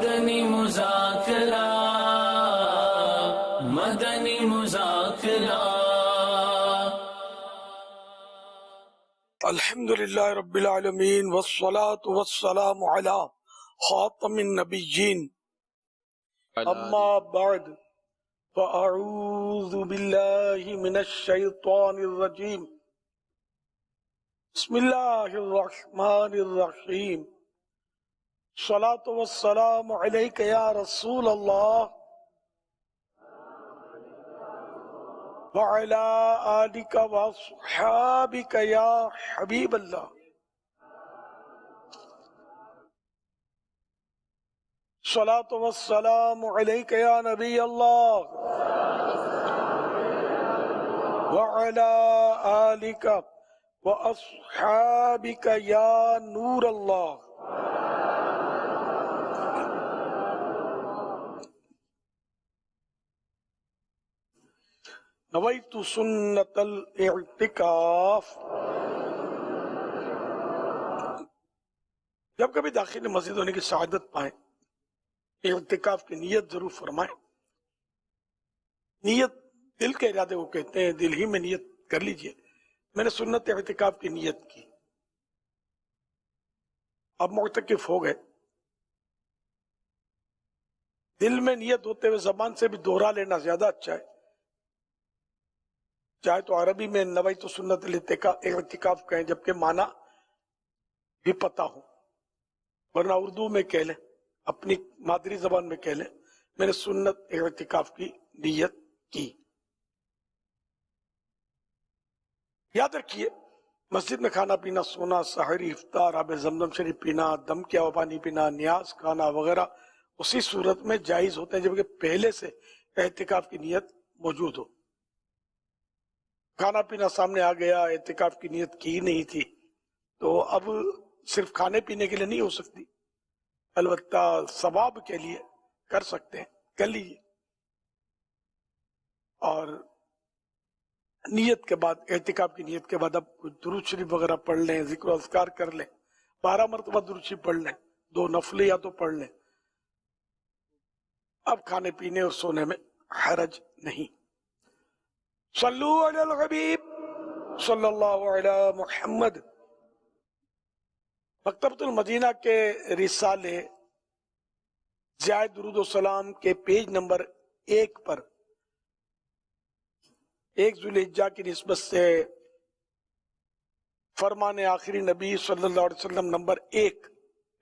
مدنی مذاکرہ مدنی مذاکرہ۔ الحمدللہ رب العالمین والصلاة والسلام علی خاتم النبیین، اما بعد فاعوذ باللہ من الشیطان الرجیم، بسم اللہ الرحمن الرحیم۔ الصلاة والسلام علیک یا رسول اللہ وعلی آلک واصحابک یا حبیب اللہ۔ الصلاة والسلام علیک یا نبی اللہ وعلی آلک واصحابک یا نور اللہ۔ نویت سنت الاعتکاف۔ جب کبھی داخل مسجد ہونے کی سعادت پائیں، اعتکاف کی نیت ضرور فرمائیں۔ نیت دل کے ارادے کو کہتے ہیں، دل ہی میں نیت کر لیجئے۔ میں نے سنت اعتکاف کی نیت کی، اب معتکف ہو گئے، دل میں نیت ہوتے ہوئے زبان سے بھی دوہرا لینا زیادہ اچھا ہے۔ چاہے تو عربی میں نویت سنت الاعتکاف کہیں، جبکہ معنی بھی پتہ ہو، ورنہ اردو میں کہہ لیں، اپنی مادری زبان میں کہہ لیں میں نے سنت اعتکاف کی نیت کی۔ یاد رکھیے، مسجد میں کھانا پینا، سونا، سحری، افطار، آب زمزم شریف پینا، دم کیا ہوا پانی پینا، نیاز کھانا وغیرہ اسی صورت میں جائز ہوتے ہیں جبکہ پہلے سے اعتکاف کی نیت موجود ہو۔ کھانا پینا سامنے آ گیا، اعتکاف کی نیت کی نہیں تھی تو اب صرف کھانے پینے کے لیے نہیں ہو سکتی، البتہ ثواب کے لیے کر سکتے ہیں، کر لیجیے۔ اور نیت کے بعد، اعتکاف کی نیت کے بعد اب کچھ درود شریف وغیرہ پڑھ لیں، ذکر و اذکار کر لیں، 12 مرتبہ درود شریف پڑھ لیں، 2 نفل یا تو پڑھ لیں، اب کھانے پینے اور سونے میں حرج نہیں۔ صلو علی الحبیب صلی اللہ علی محمد۔ مکتبۃ المدینہ کے رسالے ضیاء درود و سلام کے پیج نمبر 1 پر 1 ذوالحجہ کی نسبت سے فرمان آخری نبی صلی اللہ علیہ وسلم نمبر 1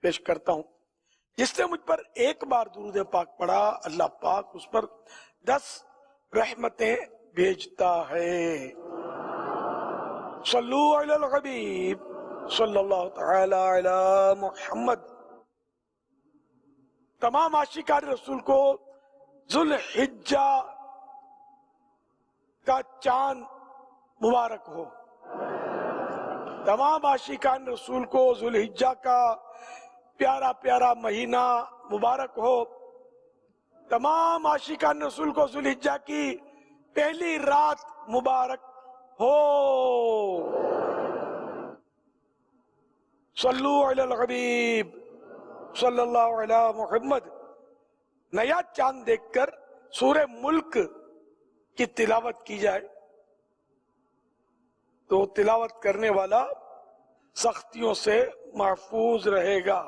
پیش کرتا ہوں۔ جس نے مجھ پر ایک بار درود پاک پڑھا، اللہ پاک اس پر 10 رحمتیں بھیجتا ہے۔ صلو علی الحبیب صلی اللہ تعالی علی محمد۔ تمام عاشقان رسول کو ذوالحجہ کا چاند مبارک ہو۔ تمام عاشقان رسول کو ذوالحجہ کا پیارا پیارا مہینہ مبارک ہو۔ تمام عاشقان رسول کو ذوالحجہ کی پہلی رات مبارک ہو۔ صلو علی الحبیب صلی اللہ علی محمد۔ نیا چاند دیکھ کر سورہ ملک کی تلاوت کی جائے تو تلاوت کرنے والا سختیوں سے محفوظ رہے گا۔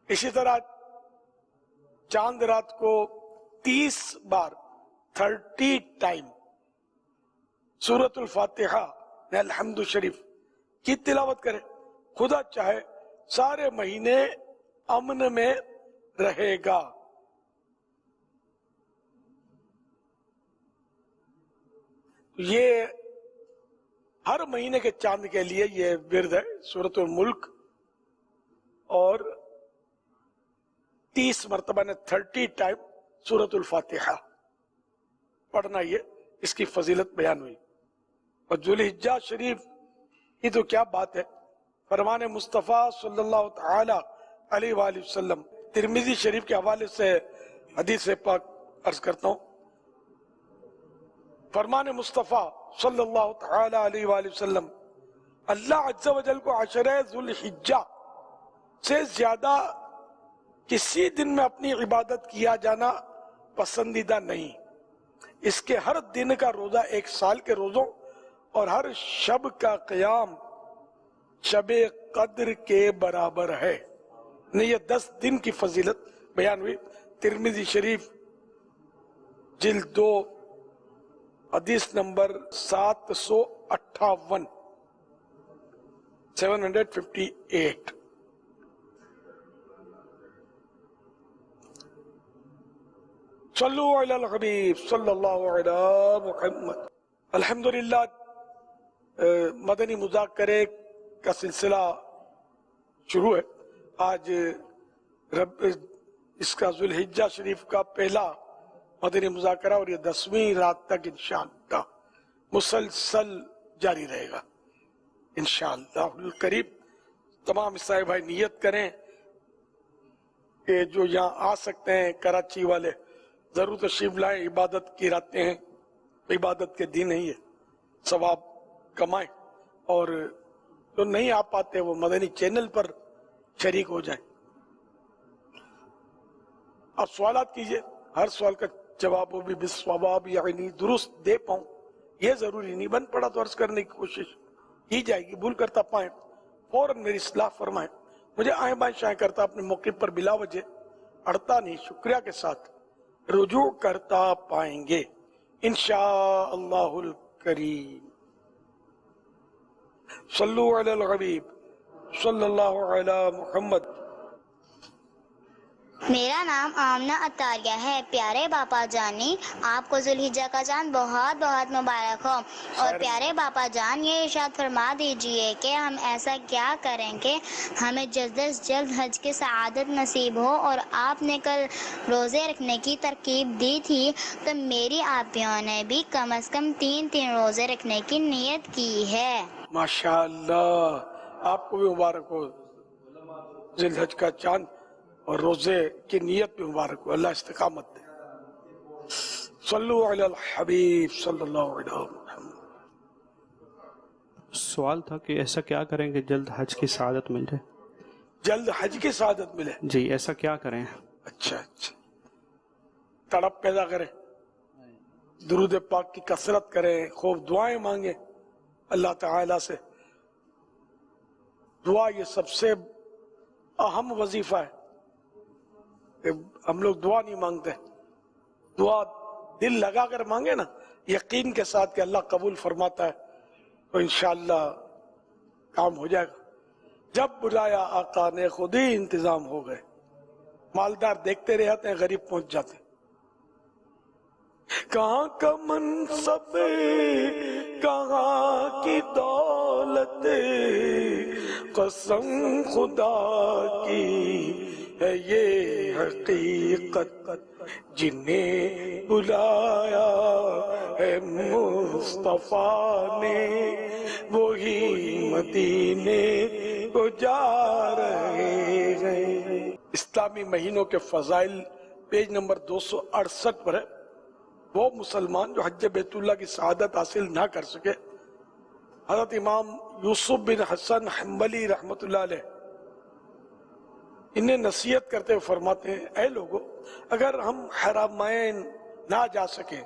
اسی طرح چاند رات کو 30 بار 30 ٹائم سورۃ الفاتحہ الحمد شریف کی تلاوت کرے، خدا چاہے سارے مہینے امن میں رہے گا۔ یہ ہر مہینے کے چاند کے لیے یہ ورد ہے، سورۃ الملک، اور 30 مرتبہ نے 30 ٹائم سورۃ الفاتحہ پڑھنا، یہ اس کی فضیلت بیان ہوئی۔ اور ذوالحجہ شریف کی تو کیا بات ہے، فرمان مصطفیٰ صلی اللہ تعالی علیہ وآلہ وسلم، ترمذی شریف کے حوالے سے حدیث پاک عرض کرتا ہوں۔ فرمان مصطفیٰ صلی اللہ تعالی علیہ وآلہ وسلم، اللہ عز و جل کو عشرہ ذوالحجہ سے زیادہ کسی دن میں اپنی عبادت کیا جانا پسندیدہ نہیں. اس کے ہر دن کا روزہ 1 سال کے روزوں اور ہر شب کا قیام شب قدر کے برابر ہے. یہ 10 دن کی فضیلت بیان ہوئی. ترمذی شریف جلد 2 حدیث نمبر 758 758. صلو علی الحبیب صلی اللہ علی محمد. الحمدللہ مدنی مذاکرے کا سلسلہ شروع ہے. آج اس کا ذوالحجہ شریف کا پہلا مدنی مذاکرہ اور یہ 10ویں رات تک انشاءاللہ مسلسل جاری رہے گا انشاءاللہ القریب. تمام عیسائی بھائی نیت کریں کہ جو یہاں آ سکتے ہیں کراچی والے ضرور تشریف لائیں. عبادت کی راتیں ہیں, عبادت کے دن ہی ہے, ثواب کمائیں. اور جو نہیں آ پاتے وہ مدنی چینل پر شریک ہو جائیں. اب سوالات کیجئے, ہر سوال کا جواب وہ بھی بالصواب یعنی درست دے پاؤں یہ ضروری نہیں. بن پڑا تو عرض کرنے کی کوشش کی جائے گی. بھول کرتا پائیں فوراً میری اصلاح فرمائیں. مجھے آئیں بائیں شائیں کرتا اپنے موقع پر بلا وجہ اڑتا نہیں, شکریہ کے ساتھ رجوع کرتا پائیں گے انشاءاللہ الکریم. صلو علی الحبیب صلی اللہ علی محمد. میرا نام آمنہ عطاریہ ہے. پیارے باپا جانی آپ کو ذوالحجہ کا چاند بہت بہت مبارک ہو. اور پیارے باپا جان یہ ارشاد فرما دیجئے کہ ہم ایسا کیا کریں کہ ہمیں جلد از جلد حج کی سعادت نصیب ہو. اور آپ نے کل روزے رکھنے کی ترغیب دی تھی تو میری آپیوں نے بھی کم از کم 3 روزے رکھنے کی نیت کی ہے. ماشاءاللہ آپ کو بھی مبارک ہو. ذوالحجہ کا چاند اور روزے کی نیت بھی مبارک ہو. اللہ استقامت دے. صلو علی الحبیب صلی اللہ علیہ وسلم. سوال تھا کہ ایسا کیا کریں کہ جلد حج کی سعادت مل جائے. جلد حج کی سعادت ملے؟ جی ایسا کیا کریں. اچھا تڑپ پیدا کریں, درود پاک کی کثرت کریں, خوب دعائیں مانگیں اللہ تعالی سے. دعا یہ سب سے اہم وظیفہ ہے. ہم لوگ دعا نہیں مانگتے, دعا دل لگا کر مانگے نا یقین کے ساتھ کہ اللہ قبول فرماتا ہے تو انشاءاللہ کام ہو جائے گا. جب بلایا آقا نے خود ہی انتظام ہو گئے. مالدار دیکھتے رہتے ہیں, غریب پہنچ جاتے. کہاں کا منصب کہاں کی دولت, قسم خدا کی ہے یہ حقیقت, جنہیں بلایا ہے مصطفیٰ نے وہی مدینے کو جا رہے ہیں. اسلامی مہینوں کے فضائل پیج نمبر 268 پر ہے. وہ مسلمان جو حج بیت اللہ کی سعادت حاصل نہ کر سکے, حضرت امام یوسف بن حسن حنبلی رحمت اللہ علیہ انہیں نصیحت کرتے ہوئے فرماتے ہیں, اے لوگو اگر ہم حرمین نہ جا سکیں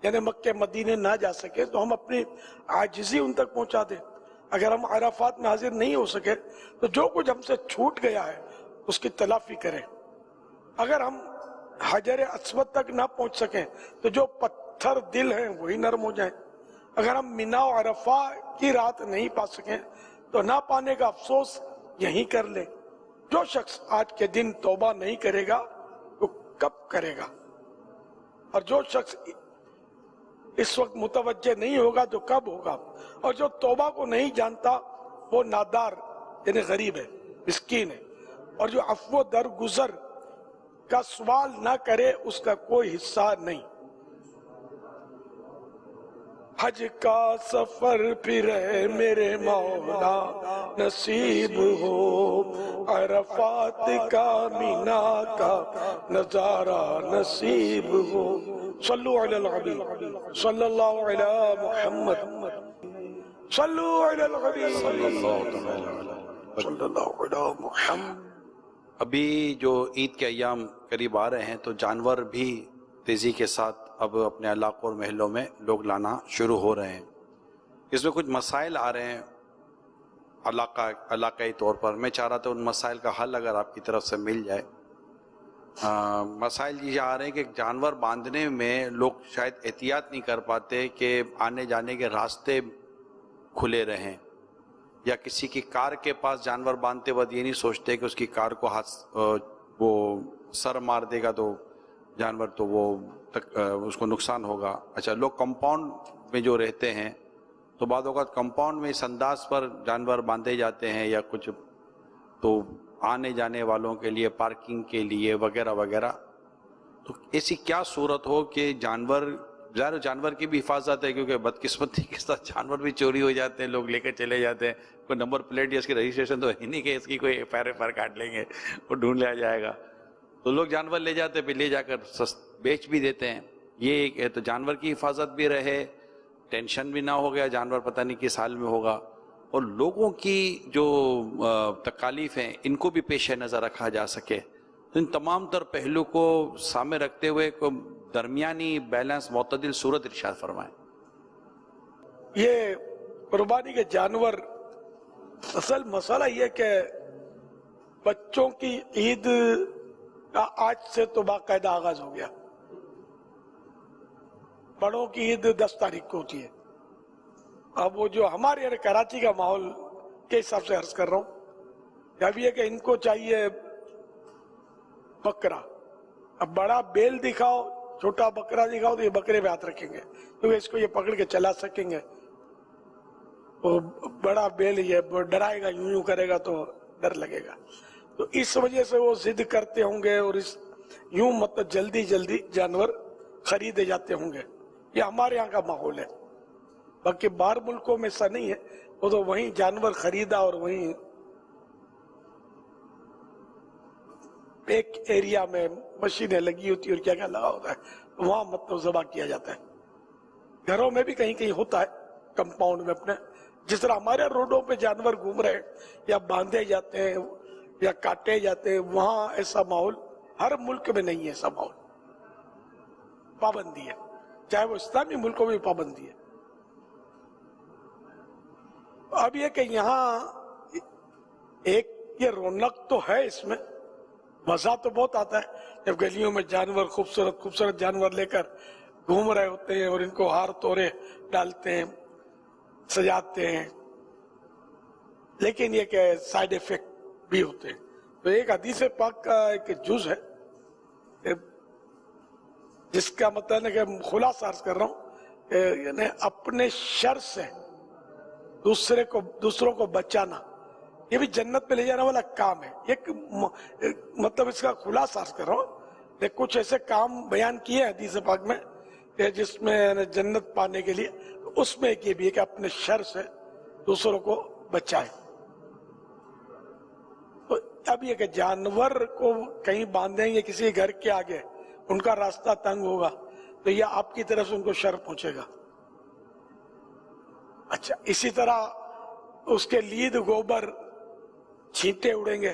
یعنی مکہ مدینے نہ جا سکے تو ہم اپنی عاجزی ان تک پہنچا دیں. اگر ہم عرفات میں حاضر نہیں ہو سکے تو جو کچھ ہم سے چھوٹ گیا ہے اس کی تلافی کریں. اگر ہم حجر اسود تک نہ پہنچ سکیں تو جو پتھر دل ہیں وہی نرم ہو جائیں. اگر ہم مینا و عرفہ کی رات نہیں پا سکیں تو نہ پانے کا افسوس یہیں کر لیں. جو شخص آج کے دن توبہ نہیں کرے گا وہ کب کرے گا, اور جو شخص اس وقت متوجہ نہیں ہوگا تو کب ہوگا, اور جو توبہ کو نہیں جانتا وہ نادار یعنی غریب ہے, مسکین ہے, اور جو عفو درگزر کا سوال نہ کرے اس کا کوئی حصہ نہیں. حج کا سفر پھر میرے مولا نصیب ہو, عرفات کا مینا کا نظارہ نصیب ہو. صلو علی الحبیب صلی اللہ علی محمد. صلو علی الحبیب صلی اللہ علی محمد. ابھی جو عید کے ایام قریب آ رہے ہیں تو جانور بھی تیزی کے ساتھ اب اپنے علاقوں اور محلوں میں لوگ لانا شروع ہو رہے ہیں. اس میں کچھ مسائل آ رہے ہیں علاقائی طور پر. میں چاہ رہا تھا ان مسائل کا حل اگر آپ کی طرف سے مل جائے. مسائل یہ آ رہے ہیں کہ جانور باندھنے میں لوگ شاید احتیاط نہیں کر پاتے کہ آنے جانے کے راستے کھلے رہیں، یا کسی کی کار کے پاس جانور باندھتے وقت یہ نہیں سوچتے کہ اس کی کار کو وہ سر مار دے گا تو جانور تو وہ اس کو نقصان ہوگا. اچھا، لوگ کمپاؤنڈ میں جو رہتے ہیں تو بعض اوقات کمپاؤنڈ میں اس انداز پر جانور باندھے جاتے ہیں یا کچھ، تو آنے جانے والوں کے لیے پارکنگ کے لیے وغیرہ وغیرہ. تو ایسی کیا صورت ہو کہ جانور کی بھی حفاظت ہے، کیونکہ بدقسمتی کے ساتھ جانور بھی چوری ہو جاتے ہیں، لوگ لے کے چلے جاتے ہیں. کوئی نمبر پلیٹ یا اس کی رجسٹریشن تو ہے نہیں کہ اس کی کوئی پیر کاٹ لیں گے، وہ ڈھونڈ لیا جائے گا. تو لوگ جانور لے جاتے ہیں، پھر لے جا کر بیچ بھی دیتے ہیں. یہ ایک ہے، تو جانور کی حفاظت بھی رہے، ٹینشن بھی نہ ہو گیا جانور پتہ نہیں کس حال میں ہوگا، اور لوگوں کی جو تکالیف ہیں ان کو بھی پیش نظر رکھا جا سکے. ان تمام تر پہلو کو سامنے رکھتے ہوئے درمیانی بیلنس معتدل صورت ارشاد فرمائیں. یہ قربانی کے جانور، اصل مسئلہ یہ کہ بچوں کی عید کا آج سے تو باقاعدہ آغاز ہو گیا. بڑوں کی عید 10 تاریخ کو ہوتی ہے. اب وہ جو ہمارے یعنی کراچی کا ماحول کے حساب سے عرض کر رہا ہوں، اب یہ کہ ان کو چاہیے بکرا. اب بڑا بیل دکھاؤ، چھوٹا بکرا دکھاؤ تو یہ بکرے پہ ہاتھ رکھیں گے کیونکہ اس کو یہ پکڑ کے چلا سکیں گے. وہ بڑا بیل یہ ڈرائے گا، یوں کرے گا تو ڈر لگے گا. تو اس وجہ سے وہ ضد کرتے ہوں گے اور یوں مطلب جلدی جانور خریدے جاتے ہوں گے. یہ ہمارے یہاں کا ماحول ہے. باقی باہر ملکوں میں ایسا نہیں ہے، وہ تو وہیں جانور خریدا اور وہیں ایک ایریا میں مشینیں لگی ہوتی اور کیا لگا ہوتا ہے، وہاں مطلب ذبح کیا جاتا ہے. گھروں میں بھی کہیں ہوتا ہے، کمپاؤنڈ میں اپنے، جس طرح ہمارے روڈوں پہ جانور گھوم رہے ہیں یا باندھے جاتے ہیں یا کاٹے جاتے ہیں، وہاں ایسا ماحول ہر ملک میں نہیں ہے. ایسا ماحول پابندی ہے، چاہے وہ اسلامی ملکوں میں بھی پابندی ہے. اب یہ کہ یہاں ایک یہ رونق تو ہے، اس میں مزہ تو بہت آتا ہے جب گلیوں میں جانور خوبصورت جانور لے کر گھوم رہے ہوتے ہیں اور ان کو ہار تورے ڈالتے ہیں، سجاتے ہیں. لیکن یہ کہ سائیڈ ایفیکٹ بھی ہوتے ہیں. تو ایک حدیث پاک کا ایک جز ہے جس کا مطلب ہے کہ خلاصہ عرض کر رہا ہوں کہ یعنی اپنے شر سے دوسروں کو بچانا، یہ بھی جنت پہ لے جانے والا کام ہے. ایک مطلب اس کا خلاصہ عرض کر رہا ہوں. کچھ ایسے کام بیان کیے حدیث پاک میں کہ جس میں جنت پانے کے لیے، اس میں ایک یہ بھی ہے کہ اپنے شر سے دوسروں کو بچائے. تو اب یہ کہ جانور کو کہیں باندھیں گے کسی گھر کے آگے، ان کا راستہ تنگ ہوگا تو یہ آپ کی طرف سے ان کو شر پہنچے گا. اچھا، اسی طرح اس کے لید گوبر چھینٹے اڑیں گے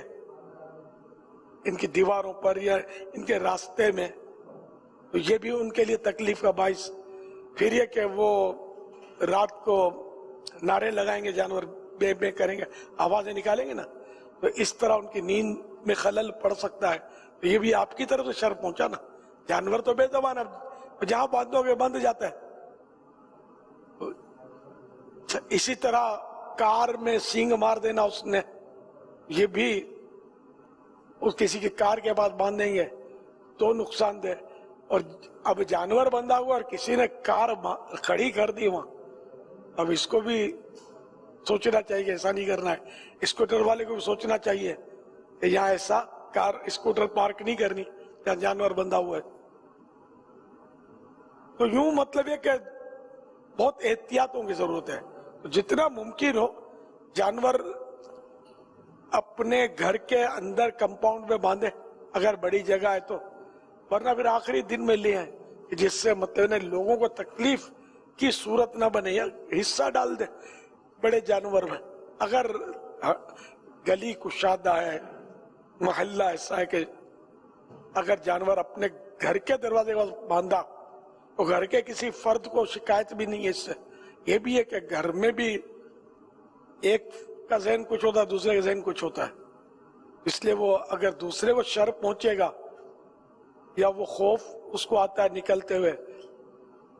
ان کی دیواروں پر یا ان کے راستے میں، تو یہ بھی ان کے لیے تکلیف کا باعث. پھر یہ کہ وہ رات کو نعرے لگائیں گے، جانور بے بے کریں گے، آوازیں نکالیں گے نا، تو اس طرح ان کی نیند میں خلل پڑ سکتا ہے. تو یہ بھی آپ کی طرف سے شر پہنچا نا. جانور تو بے زبان ہے، جہاں باندھو گے بند جاتا ہے. اسی طرح کار میں سینگ مار دینا اس نے، یہ بھی اس کسی کی کار کے پاس باندھیں گے تو نقصان دہ. اور اب جانور بندھا ہوا اور کسی نے کار کھڑی کر دی وہاں، اب اس کو بھی سوچنا چاہیے کہ ایسا نہیں کرنا ہے. اسکوٹر والے کو بھی سوچنا چاہیے کہ یہاں ایسا کار اسکوٹر پارک نہیں کرنی جہاں جانور بندھا ہوا ہے. تو یوں مطلب یہ کہ بہت احتیاطوں کی ضرورت ہے. جتنا ممکن ہو جانور اپنے گھر کے اندر کمپاؤنڈ میں باندھے اگر بڑی جگہ ہے تو، ورنہ پھر آخری دن میں لے آئیں جس سے مطلب لوگوں کو تکلیف کی صورت نہ بنے، یا حصہ ڈال دے بڑے جانور میں. اگر گلی کشادہ ہے محلہ ایسا ہے کہ اگر جانور اپنے گھر کے دروازے کو باندھا تو گھر کے کسی فرد کو شکایت بھی نہیں ہے اس سے. یہ بھی ہے کہ گھر میں بھی ایک کا ذہن کچھ ہوتا ہے، دوسرے کا ذہن کچھ ہوتا ہے، اس لیے وہ اگر دوسرے کو شر پہنچے گا یا وہ خوف اس کو آتا ہے نکلتے ہوئے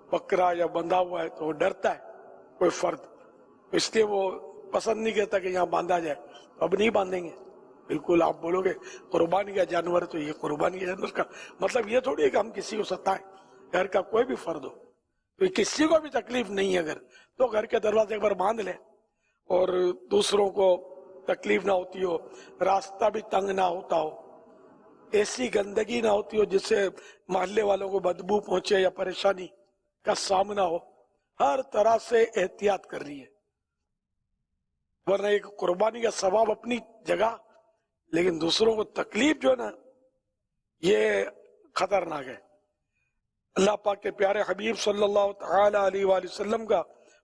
بکرا یا بندھا ہوا ہے تو وہ ڈرتا ہے کوئی فرد، اس لیے وہ پسند نہیں کرتا کہ یہاں باندھا جائے. اب نہیں باندھیں گے. بالکل آپ بولو گے قربانی کا جانور تو یہ قربانی کے جانور کا مطلب یہ تھوڑی ہے کہ ہم کسی کو ستائیں. گھر کا کوئی بھی فرد ہو تو کسی کو بھی تکلیف نہیں ہے اگر تو گھر کے دروازے پر باندھ لیں اور دوسروں کو تکلیف نہ ہوتی ہو، راستہ بھی تنگ نہ ہوتا ہو، ایسی گندگی نہ ہوتی ہو جس سے محلے والوں کو بدبو پہنچے یا پریشانی کا سامنا ہو. ہر طرح سے احتیاط کر رہی ہے، ورنہ ایک قربانی کا ثواب اپنی جگہ، لیکن دوسروں کو تکلیف جو ہے نا یہ خطرناک ہے. اللہ پاک کے پیارے حبیب صلی اللہ تعالی علیہ وآلہ وسلم کا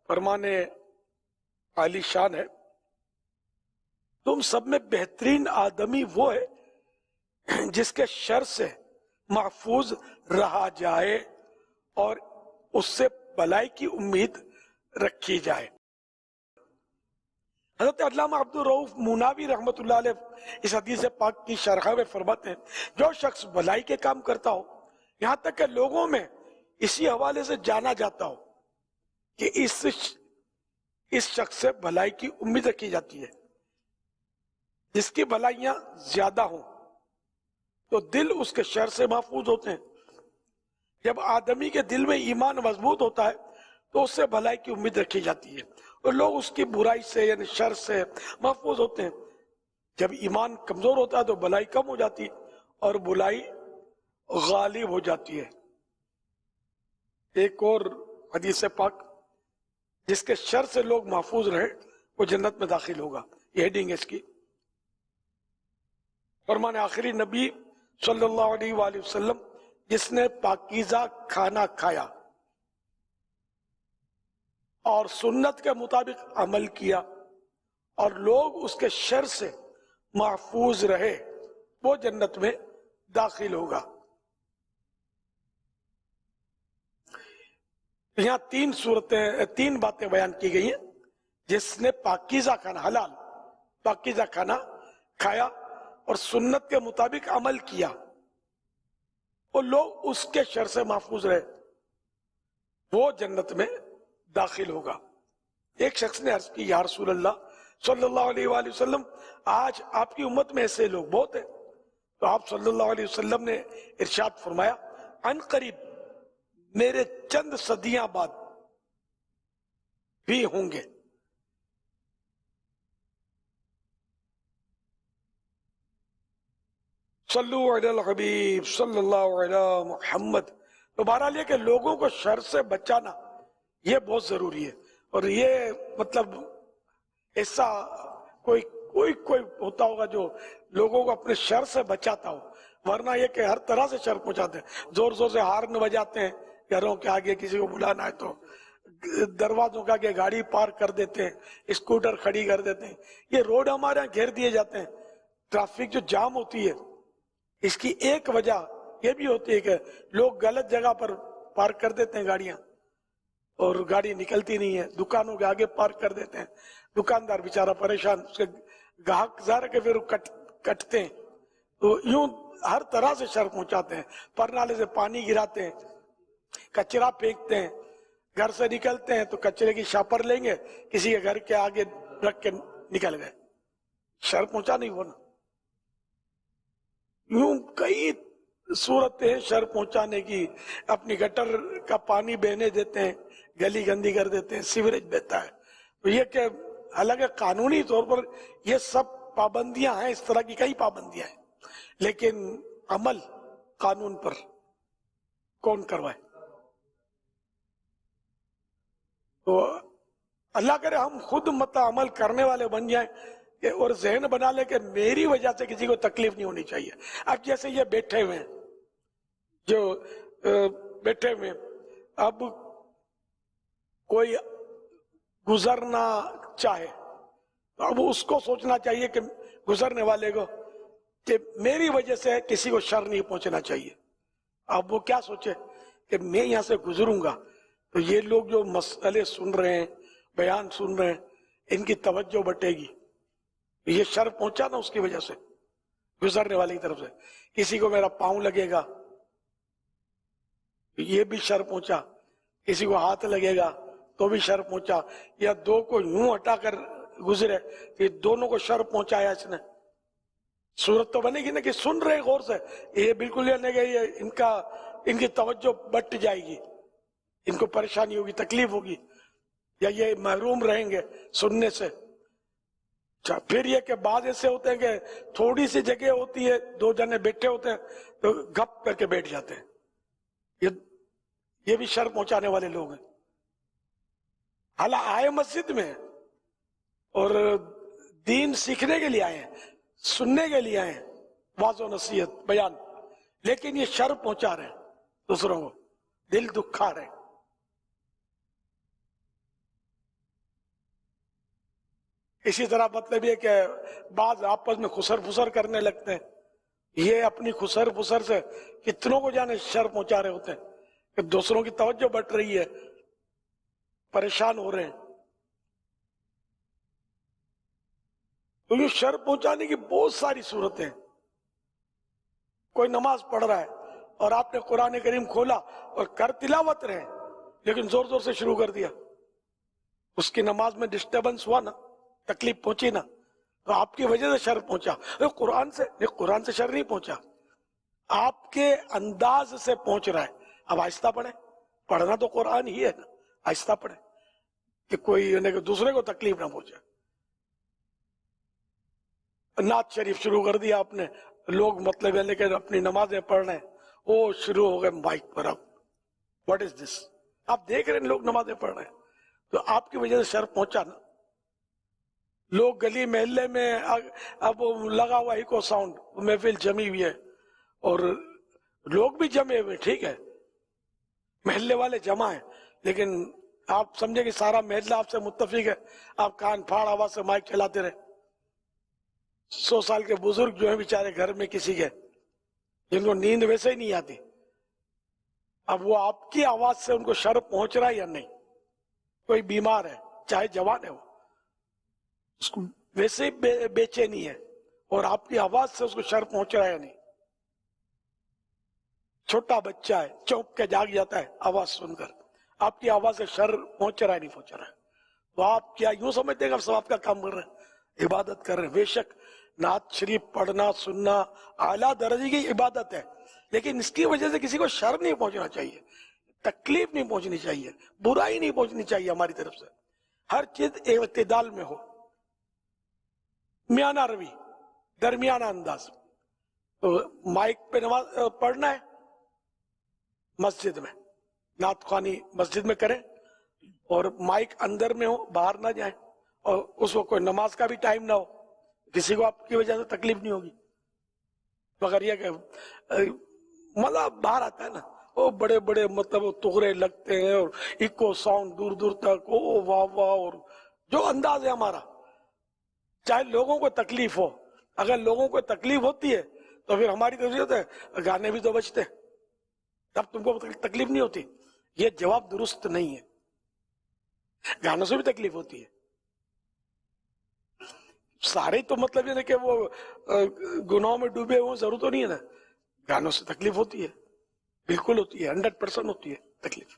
فرمان عالی شان ہے، تم سب میں بہترین آدمی وہ ہے جس کے شر سے محفوظ رہا جائے اور اس سے بلائی کی امید رکھی جائے. حضرت علامہ عبدالرؤف مناوی رحمۃ اللہ علیہ اس حدیث پاک کی شرح میں فرماتے ہیں جو شخص بھلائی کے کام کرتا ہو، یہاں تک کہ لوگوں میں اسی حوالے سے جانا جاتا ہو کہ اس شخص سے بھلائی کی امید رکھی جاتی ہے، جس کی بھلائیاں زیادہ ہوں تو دل اس کے شر سے محفوظ ہوتے ہیں. جب آدمی کے دل میں ایمان مضبوط ہوتا ہے تو اس سے بھلائی کی امید رکھی جاتی ہے اور لوگ اس کی برائی سے یعنی شر سے محفوظ ہوتے ہیں. جب ایمان کمزور ہوتا ہے تو بھلائی کم ہو جاتی ہے اور بلائی غالب ہو جاتی ہے. ایک اور حدیث پاک جس کے شر سے لوگ محفوظ رہے وہ جنت میں داخل ہوگا، یہ ہیڈنگ ہے اس کی. فرمان آخری نبی صلی اللہ علیہ وآلہ وسلم جس نے پاکیزہ کھانا کھایا اور سنت کے مطابق عمل کیا اور لوگ اس کے شر سے محفوظ رہے وہ جنت میں داخل ہوگا. یہاں تین باتیں بیان کی گئی ہیں. جس نے پاکیزہ کھانا، حلال پاکیزہ کھانا کھایا اور سنت کے مطابق عمل کیا اور لوگ اس کے شر سے محفوظ رہے وہ جنت میں داخل ہوگا. ایک شخص نے عرض کی یا رسول اللہ صلی اللہ علیہ وآلہ وسلم آج آپ کی امت میں ایسے لوگ بہت ہیں، تو آپ صلی اللہ علیہ وسلم نے ارشاد فرمایا عن قریب میرے چند صدیاں بعد بھی ہوں گے. صلو علی الحبیب صلی اللہ علی محمد. تو بہرحال یہ کہ لوگوں کو شر سے بچانا یہ بہت ضروری ہے، اور یہ مطلب ایسا کوئی ہوتا ہوگا جو لوگوں کو اپنے شر سے بچاتا ہو، ورنہ یہ کہ ہر طرح سے شر پہنچاتے ہیں. زور زور سے ہارن بجاتے ہیں گھروں کے آگے، کسی کو بلانا ہے تو دروازوں کے آگے گاڑی پارک کر دیتے ہیں، اسکوٹر کھڑی کر دیتے ہیں. یہ روڈ ہمارے یہاں گھیر دیے جاتے ہیں. ٹریفک جو جام ہوتی ہے اس کی ایک وجہ یہ بھی ہوتی ہے کہ لوگ غلط جگہ پر پارک کر دیتے ہیں گاڑیاں اور گاڑی نکلتی نہیں ہے، دکانوں کے آگے پارک کر دیتے ہیں. دکاندار بیچارہ پریشان، اس کے گاہک ظاہر کے پھر کٹتے ہیں. تو یوں ہر طرح سے شر پہنچاتے ہیں. پر نالے سے پانی گراتے ہیں، کچرا پھینکتے ہیں، گھر سے نکلتے ہیں تو کچرے کی شاپر لیں گے، کسی کے گھر کے آگے رکھ کے نکل گئے. شر پہنچا نہیں ہونا. یوں کئی صورتیں شر پہنچانے کی. اپنی گٹر کا پانی بہنے دیتے ہیں، گلی گندی کر دیتے ہیں، سیوریج بہتا ہے. تو یہ کہ حالانکہ قانونی طور پر یہ سب پابندیاں ہیں، اس طرح کی کئی پابندیاں ہیں، لیکن عمل قانون پر کون کروائے؟ تو اللہ کرے ہم خود عمل کرنے والے بن جائیں اور ذہن بنا لے کہ میری وجہ سے کسی کو تکلیف نہیں ہونی چاہیے. اب جیسے یہ بیٹھے ہوئے ہیں، اب کوئی گزرنا چاہے تو اب اس کو سوچنا چاہیے کہ گزرنے والے کو کہ میری وجہ سے کسی کو شر نہیں پہنچنا چاہیے. اب وہ کیا سوچے کہ میں یہاں سے گزروں گا تو یہ لوگ جو مسئلے سن رہے ہیں, بیان سن رہے ہیں, ان کی توجہ بٹے گی, یہ شر پہنچا نا اس کی وجہ سے گزرنے والے کی طرف سے. کسی کو میرا پاؤں لگے گا, یہ بھی شر پہنچا. کسی کو ہاتھ لگے گا تو بھی شر پہنچا. یا دو کو یوں ہٹا کر گزرے کہ دونوں کو شر پہنچایا اس نے. صورت تو بنے گی نا کہ سن رہے غور سے, یہ بالکل یہ نہیں کہ یہ ان کی توجہ بٹ جائے گی, ان کو پریشانی ہوگی, تکلیف ہوگی, یا یہ محروم رہیں گے سننے سے. پھر یہ کہ بعض ایسے ہوتے ہیں کہ تھوڑی سی جگہ ہوتی ہے, دو جنے بیٹھے ہوتے ہیں تو گپ کر کے بیٹھ جاتے ہیں. یہ بھی شر پہنچانے والے لوگ ہیں. حالانکہ آئے مسجد میں اور دین سیکھنے کے لیے آئے ہیں, سننے کے لیے آئے ہیں, واضح و نصیحت بیان, لیکن یہ شر پہنچا رہے ہیں دوسروں کو, دل دکھا رہے ہیں. اسی طرح مطلب یہ کہ بعض آپس میں خسر پھسر کرنے لگتے ہیں. یہ اپنی خسر پھسر سے کتنوں کو جانے شر پہنچا رہے ہوتے ہیں کہ دوسروں کی توجہ بٹ رہی ہے, پریشان ہو رہے ہیں. تو یہ شر پہنچانے کی بہت ساری صورتیں. کوئی نماز پڑھ رہا ہے اور آپ نے قرآن کریم کھولا اور کر تلاوت رہے لیکن زور زور سے شروع کر دیا, اس کی نماز میں ڈسٹربنس ہوا نا, تکلیف پہنچی نا, تو آپ کی وجہ سے شر پہنچا. قرآن سے شر نہیں پہنچا, آپ کے انداز سے پہنچ رہا ہے. اب آہستہ پڑھیں, پڑھنا تو قرآن ہی ہے نا, آہستہ پڑھیں کہ کوئی کہ دوسرے کو تکلیف نہ پہنچے. نعت شریف شروع کر دیا آپ نے, لوگ مطلب لیکن اپنی نمازیں پڑھ رہے ہیں, وہ شروع ہو گئے مائک پر. اب واٹ از دس, آپ دیکھ رہے ہیں لوگ نمازیں پڑھ رہے ہیں, تو آپ کی وجہ سے شر پہنچا نا. لوگ گلی محلے میں اب لگا ہوا ایکو ساؤنڈ, محفل جمی ہوئی ہے اور لوگ بھی جمے ہوئے, ٹھیک ہے محلے والے جمع ہیں, لیکن آپ سمجھے کہ سارا محلہ آپ سے متفق ہے, آپ کان پھاڑ آواز سے مائک چلاتے رہے. 100 سال کے بزرگ جو ہیں بیچارے گھر میں کسی کے, جن کو نیند ویسے ہی نہیں آتی, اب وہ آپ کی آواز سے ان کو شر پہنچ رہا ہے یا نہیں؟ کوئی بیمار ہے چاہے جوان ہے, وہ اس کو ویسے ہی بے چینی ہے اور آپ کی آواز سے اس کو شر پہنچ رہا ہے یا نہیں؟ چھوٹا بچہ ہے چونک کے جاگ جاتا ہے آواز سن کر, آپ کی آواز سے شر پہنچ رہا ہے نہیں پہنچ رہا ہے؟ تو آپ کیا یوں سمجھتے ہیں کہ آپ ثواب کا کام کر رہے ہیں, عبادت کر رہے ہیں؟ بے شک نعت شریف پڑھنا سننا اعلیٰ درجے کی عبادت ہے, لیکن اس کی وجہ سے کسی کو شر نہیں پہنچنا چاہیے, تکلیف نہیں پہنچنی چاہیے, برائی نہیں پہنچنی چاہیے ہماری طرف سے. ہر چیز اعتدال میں ہو, میانہ روی, درمیانہ انداز. تو مائک پہ نماز پڑھنا ہے مسجد میں, نعت خوانی مسجد میں کریں اور مائک اندر میں ہو, باہر نہ جائیں, اور اس کو کوئی نماز کا بھی ٹائم نہ ہو, کسی کو آپ کی وجہ سے تکلیف نہیں ہوگی. مگر یہ کہ مزہ باہر آتا ہے نا, وہ بڑے بڑے مطلب تغرے لگتے ہیں اور ایکو ساؤنڈ دور دور تک, او واہ واہ, اور جو انداز ہے ہمارا, چاہے لوگوں کو تکلیف ہو. اگر لوگوں کو تکلیف ہوتی ہے تو پھر ہماری ضرورت ہے گانے بھی تو بجتے, تب تم کو تکلیف نہیں ہوتی. یہ جواب درست نہیں ہے, گانوں سے بھی تکلیف ہوتی ہے. سارے تو مطلب یہ کہ وہ گناہوں میں ڈوبے ہوئے ضرور تو نہیں ہے نا, گانوں سے تکلیف ہوتی ہے, بالکل ہوتی ہے, 100% ہوتی ہے تکلیف.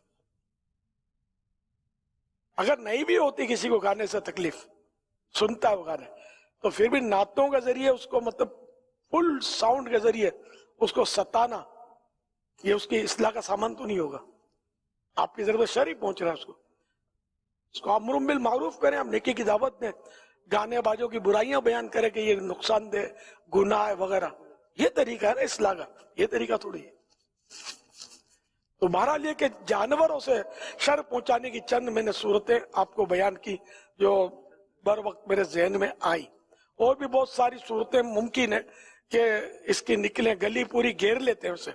اگر نہیں بھی ہوتی کسی کو گانے سے تکلیف, سنتا ہے وہ گانے, تو پھر بھی نعتوں کے ذریعے اس کو مطلب فل ساؤنڈ کے ذریعے اس کو ستانا, یہ اس کی اصلاح کا سامان تو نہیں ہوگا. آپ کی ضرورت شر ہی پہنچ رہا ہے اس کو آپ امر بالمعروف کریں, آپ نیکی کی دعوت دیں, گانے بازوں کی برائیاں بیان کریں کہ یہ نقصان دہ گناہ ہے وغیرہ. یہ طریقہ ہے نا اصلاح کا, یہ طریقہ تھوڑی ہے. تو بہرحال یہ کہ جانوروں سے شر پہنچانے کی چند میں نے صورتیں آپ کو بیان کی جو بر وقت میرے ذہن میں آئی. اور بھی بہت ساری صورتیں ممکن ہے کہ اس کی نکلیں. گلی پوری گھیر لیتے ہیں اسے,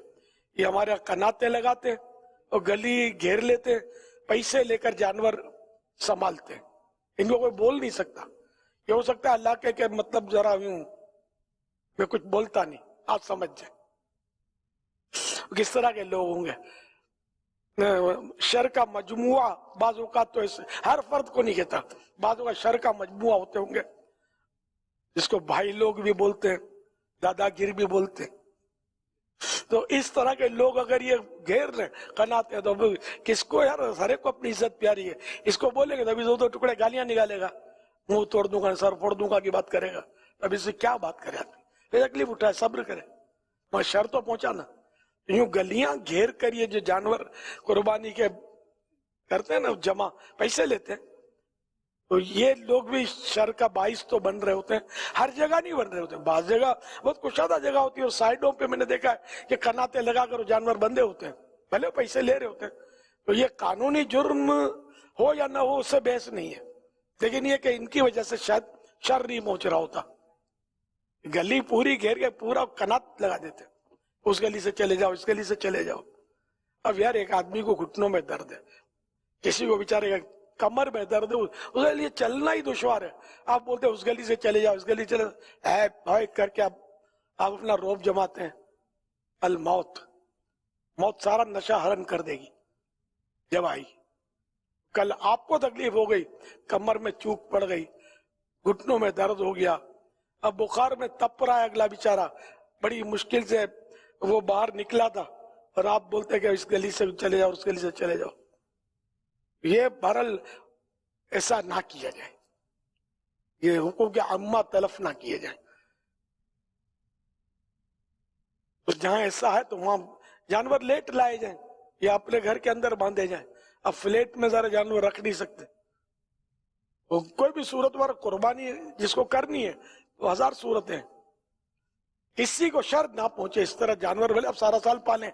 یہ ہمارے قناتیں لگاتے ہیں اور گلی گھیر لیتے ہیں, پیسے لے کر جانور سنبھالتے ہیں. ان کو کوئی بول نہیں سکتا. یہ ہو سکتا ہے اللہ کے کہ مطلب ذرا یوں میں کچھ بولتا نہیں، آپ سمجھ جائیں کس طرح کے لوگ ہوں گے۔ شر کا مجموعہ، بعض اوقات تو ایسے ہر فرد کو نہیں کہتا، بعض اوقات شر کا مجموعہ ہوتے ہوں گے، جس کو بھائی لوگ بھی بولتے ہیں، دادا گیر بھی بولتے ہیں۔ تو اس طرح کے لوگ اگر یہ گھیر لیں قناعت ہے، تو کس کو یار، ہر ایک کو اپنی عزت پیاری ہے، اس کو بولیں گے تبھی دو ٹکڑے گالیاں نکالے گا، منہ توڑ دوں گا، سر پھوڑ دوں گا کی بات کرے گا، اب اس سے کیا بات کرے آدمی؟ تکلیف اٹھائے، صبر کرے، مگر شر تو پہنچانا۔ یوں گلیاں گھیر کر یہ جو جانور قربانی کے کرتے ہیں نا، جمع پیسے لیتے ہیں، تو یہ لوگ بھی شر کا باعث تو بن رہے ہوتے ہیں۔ ہر جگہ نہیں بن رہے ہوتے، بعض جگہ بہت کشادہ جگہ ہوتی ہے، اور سائڈوں پہ میں نے دیکھا ہے کہ قناتیں لگا کر جانور بندے ہوتے ہیں، بھلے پیسے لے رہے ہوتے ہیں۔ تو یہ قانونی جرم ہو یا نہ ہو اس سے بحث نہیں ہے، لیکن یہ کہ ان کی وجہ سے شاید شر نہیں پہنچ رہا ہوتا۔ گلی پوری گھیر کے پورا قنات لگا دیتے، اس گلی سے چلے جاؤ، اس گلی سے چلے جاؤ۔ اب یار ایک آدمی کو گھٹنوں میں درد ہے، کسی کو بیچارے کا کمر میں درد ہے، اس کے لیے چلنا ہی دشوار ہے، آپ بولتے ہیں اس گلی سے چلے جاؤ، اس گلی چلے جاؤ، کر کے آپ اپنا روب جماتے ہیں۔ الموت، موت سارا نشہ حرم کر دے گی جب آئی۔ کل آپ کو تکلیف ہو گئی، کمر میں چوک پڑ گئی، گھٹنوں میں درد ہو گیا، اب بخار میں تپ رہا ہے اگلا بیچارہ، بڑی مشکل سے وہ باہر نکلا تھا، اور آپ بولتے کہ اس گلی سے چلے جاؤ، اس گلی سے چلے جاؤ۔ یہ بہرحال ایسا نہ کیا جائے، یہ حقوق عامہ تلف نہ کیے جائیں۔ تو جہاں ایسا ہے تو وہاں جانور لیٹ لائے جائیں یا اپنے گھر کے اندر باندھے جائیں۔ اب فلیٹ میں ذرا جانور رکھ نہیں سکتے، کوئی بھی صورت وار قربانی جس کو کرنی ہے وہ ہزار صورتیں ہیں، کسی کو شر نہ پہنچے، اس طرح جانور بھلے اب سارا سال پالیں،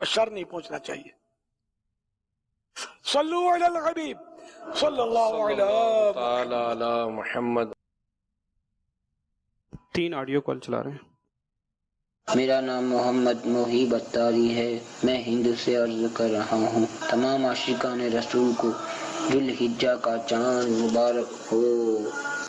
شر نہیں پہنچنا چاہیے۔ صلو علی الحبیب صلی اللہ علیہ محمد۔ 3 آڈیو کال چلا رہے ہیں۔ میرا نام محمد محیب اتاری ہے، میں ہند سے عرض کر رہا ہوں، تمام عاشقان رسول کو ذی الحجہ کا چاند مبارک ہو۔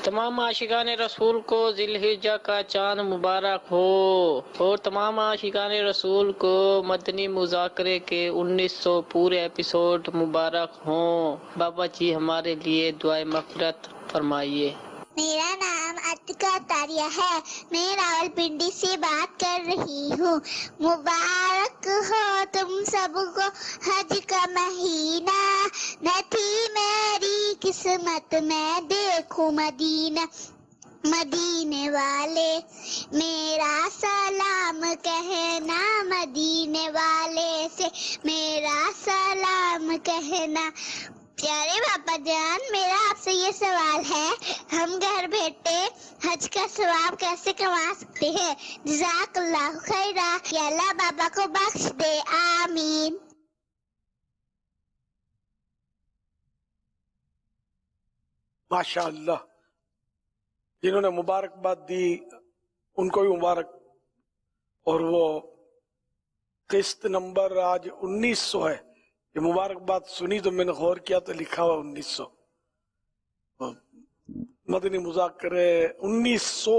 تمام عاشقان رسول کو ذی الحجہ کا چاند مبارک ہو، اور تمام عاشقان رسول کو مدنی مذاکرے کے 1900 پورے ایپیسوڈ مبارک ہوں۔ بابا جی ہمارے لیے دعائے مغفرت فرمائیے۔ میرا نام عتیقہ اتاریہ ہے، میں راولپنڈی سے بات کر رہی ہوں۔ مبارک ہو تم سب کو حج کا مہینہ، نہ تھی میری قسمت میں دیکھوں مدینہ، مدینے والے میرا سلام کہنا، مدینے والے سے میرا سلام کہنا۔ پیارے باپا جان، میرا آپ سے یہ سوال ہے، ہم گھر بیٹھے حج کا ثواب کیسے کما سکتے ہیں؟ جزاک اللہ خیرہ، یا اللہ بابا کو بخش دے، آمین۔ ماشاء اللہ، جنہوں نے مبارکباد دی ان کو بھی مبارک، اور وہ قسط نمبر آج 1900 ہے، یہ مبارکباد سنی تو میں نے غور کیا تو لکھا ہوا 1900 مدنی مذاکرے 1900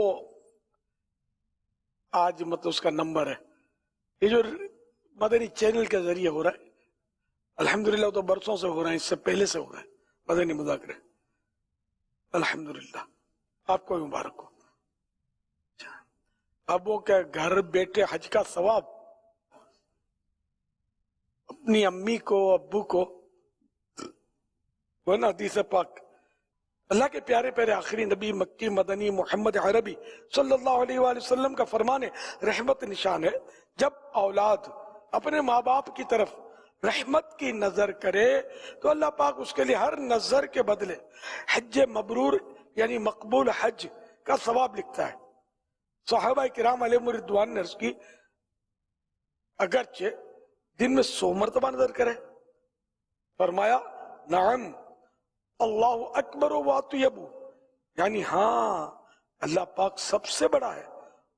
آج مطلب اس کا نمبر ہے۔ یہ جو مدنی چینل کے ذریعے ہو رہا ہے الحمدللہ، تو برسوں سے ہو رہا ہے، اس سے پہلے سے ہو رہا ہے مدنی مذاکرے، الحمدللہ، آپ کو مبارک ہو۔ اب وہ کہ گھر بیٹھے حج کا ثواب، اپنی امی کو ابو کو، وہ نا حدیث پاک اللہ کے پیارے پیارے آخری نبی مکی مدنی محمد عربی صلی اللہ علیہ وآلہ وسلم کا فرمان رحمت نشان ہے، جب اولاد اپنے ماں باپ کی طرف رحمت کی نظر کرے تو اللہ پاک اس کے لیے ہر نظر کے بدلے حج مبرور یعنی مقبول حج کا ثواب لکھتا ہے۔ صحابہ کرام علیہم رضوان نے عرض کی، اگرچہ دن میں 100 مرتبہ نظر کرے، فرمایا نعم اللہ اکبر و اطیب، یعنی ہاں اللہ پاک سب سے بڑا ہے،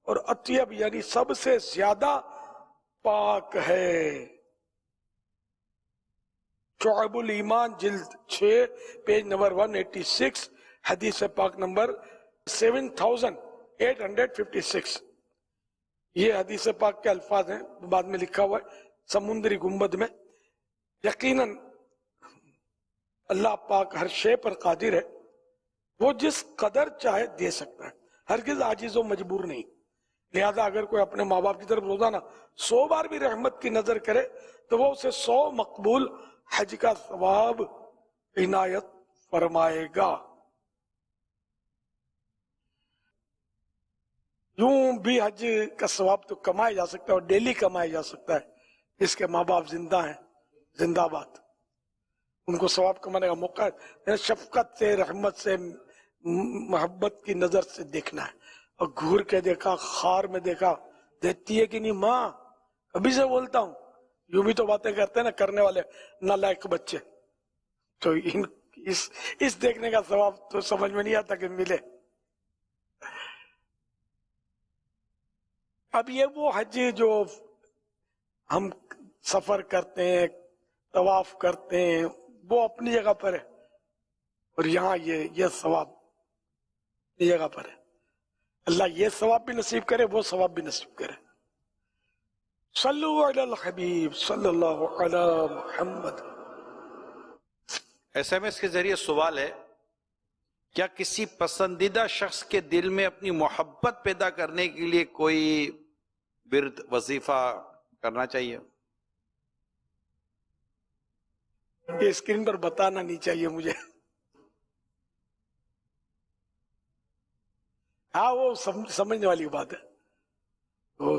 اور اطیب یعنی سب سے زیادہ پاک ہے۔ شعب الایمان جلد 6 پیج نمبر 186، حدیث پاک نمبر 7856۔ یہ حدیث پاک کے الفاظ ہیں، بعد میں لکھا ہوا ہے سمندری گنبد میں، یقیناً اللہ پاک ہر شے پر قادر ہے، وہ جس قدر چاہے دے سکتا ہے، ہرگز عاجز و مجبور نہیں۔ لہذا اگر کوئی اپنے ماں باپ کی طرف روزانہ 100 بار بھی رحمت کی نظر کرے تو وہ اسے 100 مقبول حج کا ثواب عنایت فرمائے گا۔ یوں بھی حج کا ثواب تو کمایا جا سکتا ہے اور ڈیلی کمایا جا سکتا ہے، جس کے ماں باپ زندہ ہیں، زندہ باد، ان کو ثواب کمانے کا موقع ہے۔ شفقت سے، رحمت سے، محبت کی نظر سے دیکھنا ہے، اور گھور کے دیکھا، خار میں دیکھا، دیکھتی ہے کہ نہیں ماں، ابھی سے بولتا ہوں، یوں بھی تو باتیں کرتے ہیں نا کرنے والے نالائق بچے، تو اس دیکھنے کا ثواب تو سمجھ میں نہیں آتا کہ ملے۔ اب یہ وہ حج جو ہم سفر کرتے ہیں، طواف کرتے ہیں، وہ اپنی جگہ پر ہے، اور یہاں یہ ثواب اپنی جگہ پر ہے۔ اللہ یہ ثواب بھی نصیب کرے، وہ ثواب بھی نصیب کرے۔ صلو علی الحبیب صلی اللہ علی محمد۔ SMS کے ذریعے سوال ہے، کیا کسی پسندیدہ شخص کے دل میں اپنی محبت پیدا کرنے کے لیے کوئی ورد وظیفہ کرنا چاہیے؟ یہ اسکرین پر بتانا نہیں چاہیے مجھے، ہاں وہ سمجھنے والی بات ہے۔ تو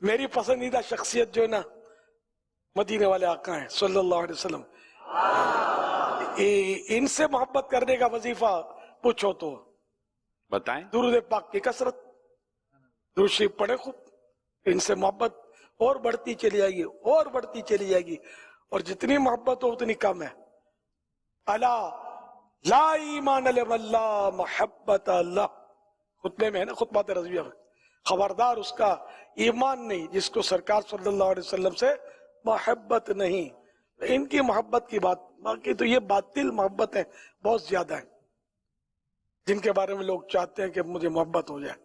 میری پسندیدہ شخصیت جو ہے نا، مدینے والے آقا ہیں صلی اللہ علیہ وسلم، ان سے محبت کرنے کا وظیفہ پوچھو تو بتائیں۔ درود پاک کی کثرت، درود شریف پڑھے خوب، ان سے محبت اور بڑھتی چلی جائے گی، اور بڑھتی چلی جائے گی، اور جتنی محبت ہو اتنی کم ہے۔ الا لا ایمان لمن لا محبت اللہ، خطبے میں ہے نا، خطبات رضویہ میں، خبردار اس کا ایمان نہیں جس کو سرکار صلی اللہ علیہ وسلم سے محبت نہیں۔ ان کی محبت کی بات، باقی تو یہ باطل محبت ہے بہت زیادہ ہیں، جن کے بارے میں لوگ چاہتے ہیں کہ مجھے محبت ہو جائے۔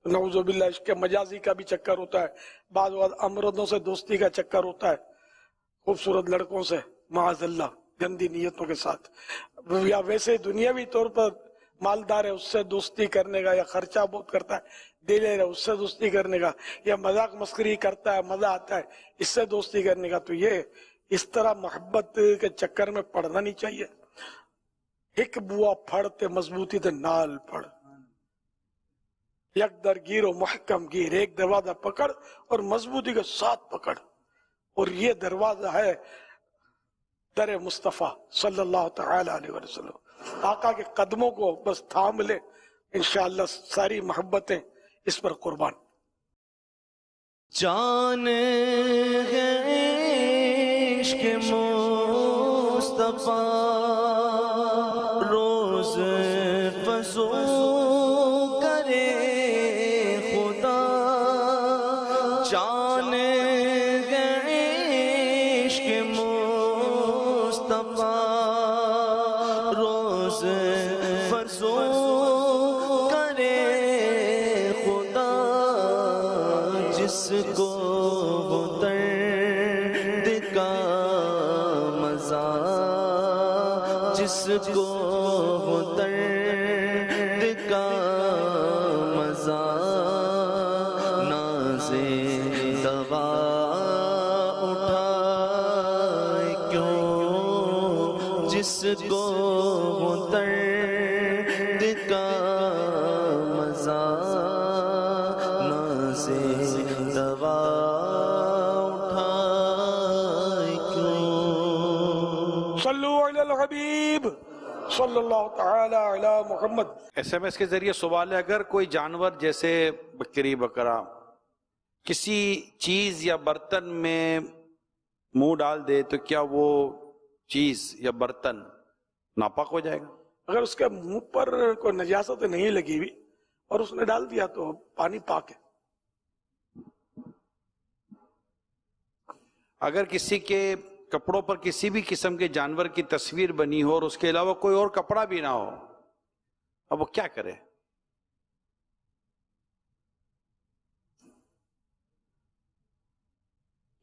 نعوذ باللہ عشق مجازی کا بھی چکر ہوتا ہے، بعض وقت امردوں سے دوستی کا چکر ہوتا ہے، خوبصورت لڑکوں سے معاذ اللہ گندی نیتوں کے ساتھ، یا ویسے دنیاوی طور پر مالدار ہے اس سے دوستی کرنے کا، یا خرچہ بہت کرتا ہے دے لے رہا اس سے دوستی کرنے کا، یا مذاق مسخری کرتا ہے مزہ آتا ہے اس سے دوستی کرنے کا، تو یہ اس طرح محبت کے چکر میں پڑنا نہیں چاہیے۔ ایک بوا پھڑتے مضبوطی تے نال پڑ، یک در گیر و محکم گیر، ایک دروازہ پکڑ اور مضبوطی کے ساتھ پکڑ، اور یہ دروازہ ہے در مصطفیٰ صلی اللہ تعالی علیہ وسلم۔ آقا کے قدموں کو بس تھام لے، انشاءاللہ ساری محبتیں اس پر قربان۔ جان ہے عشق مصطفیٰ روز فزو کرے خدا، جان ہے عشق مصطفیٰ روز فزو کرے خدا، جس کو وہ درد کا مزہ، جس کو وہ درد کا مزہ، ناز دوا اٹھائے کیوں، جس کو وہ درد کا مزہ، ناز دوا اٹھائے کیوں۔ صلو علی الحبیب صلی اللہ تعالی علی محمد۔ SMS کے ذریعے سوال ہے، اگر کوئی جانور جیسے بکری بکرا کسی چیز یا برتن میں منہ ڈال دے تو کیا وہ چیز یا برتن ناپاک ہو جائے گا؟ اگر اس کے منہ پر کوئی نجاست نہیں لگی ہوئی اور اس نے ڈال دیا تو پانی پاک ہے۔ اگر کسی کے کپڑوں پر کسی بھی قسم کے جانور کی تصویر بنی ہو اور اس کے علاوہ کوئی اور کپڑا بھی نہ ہو، اب وہ کیا کرے؟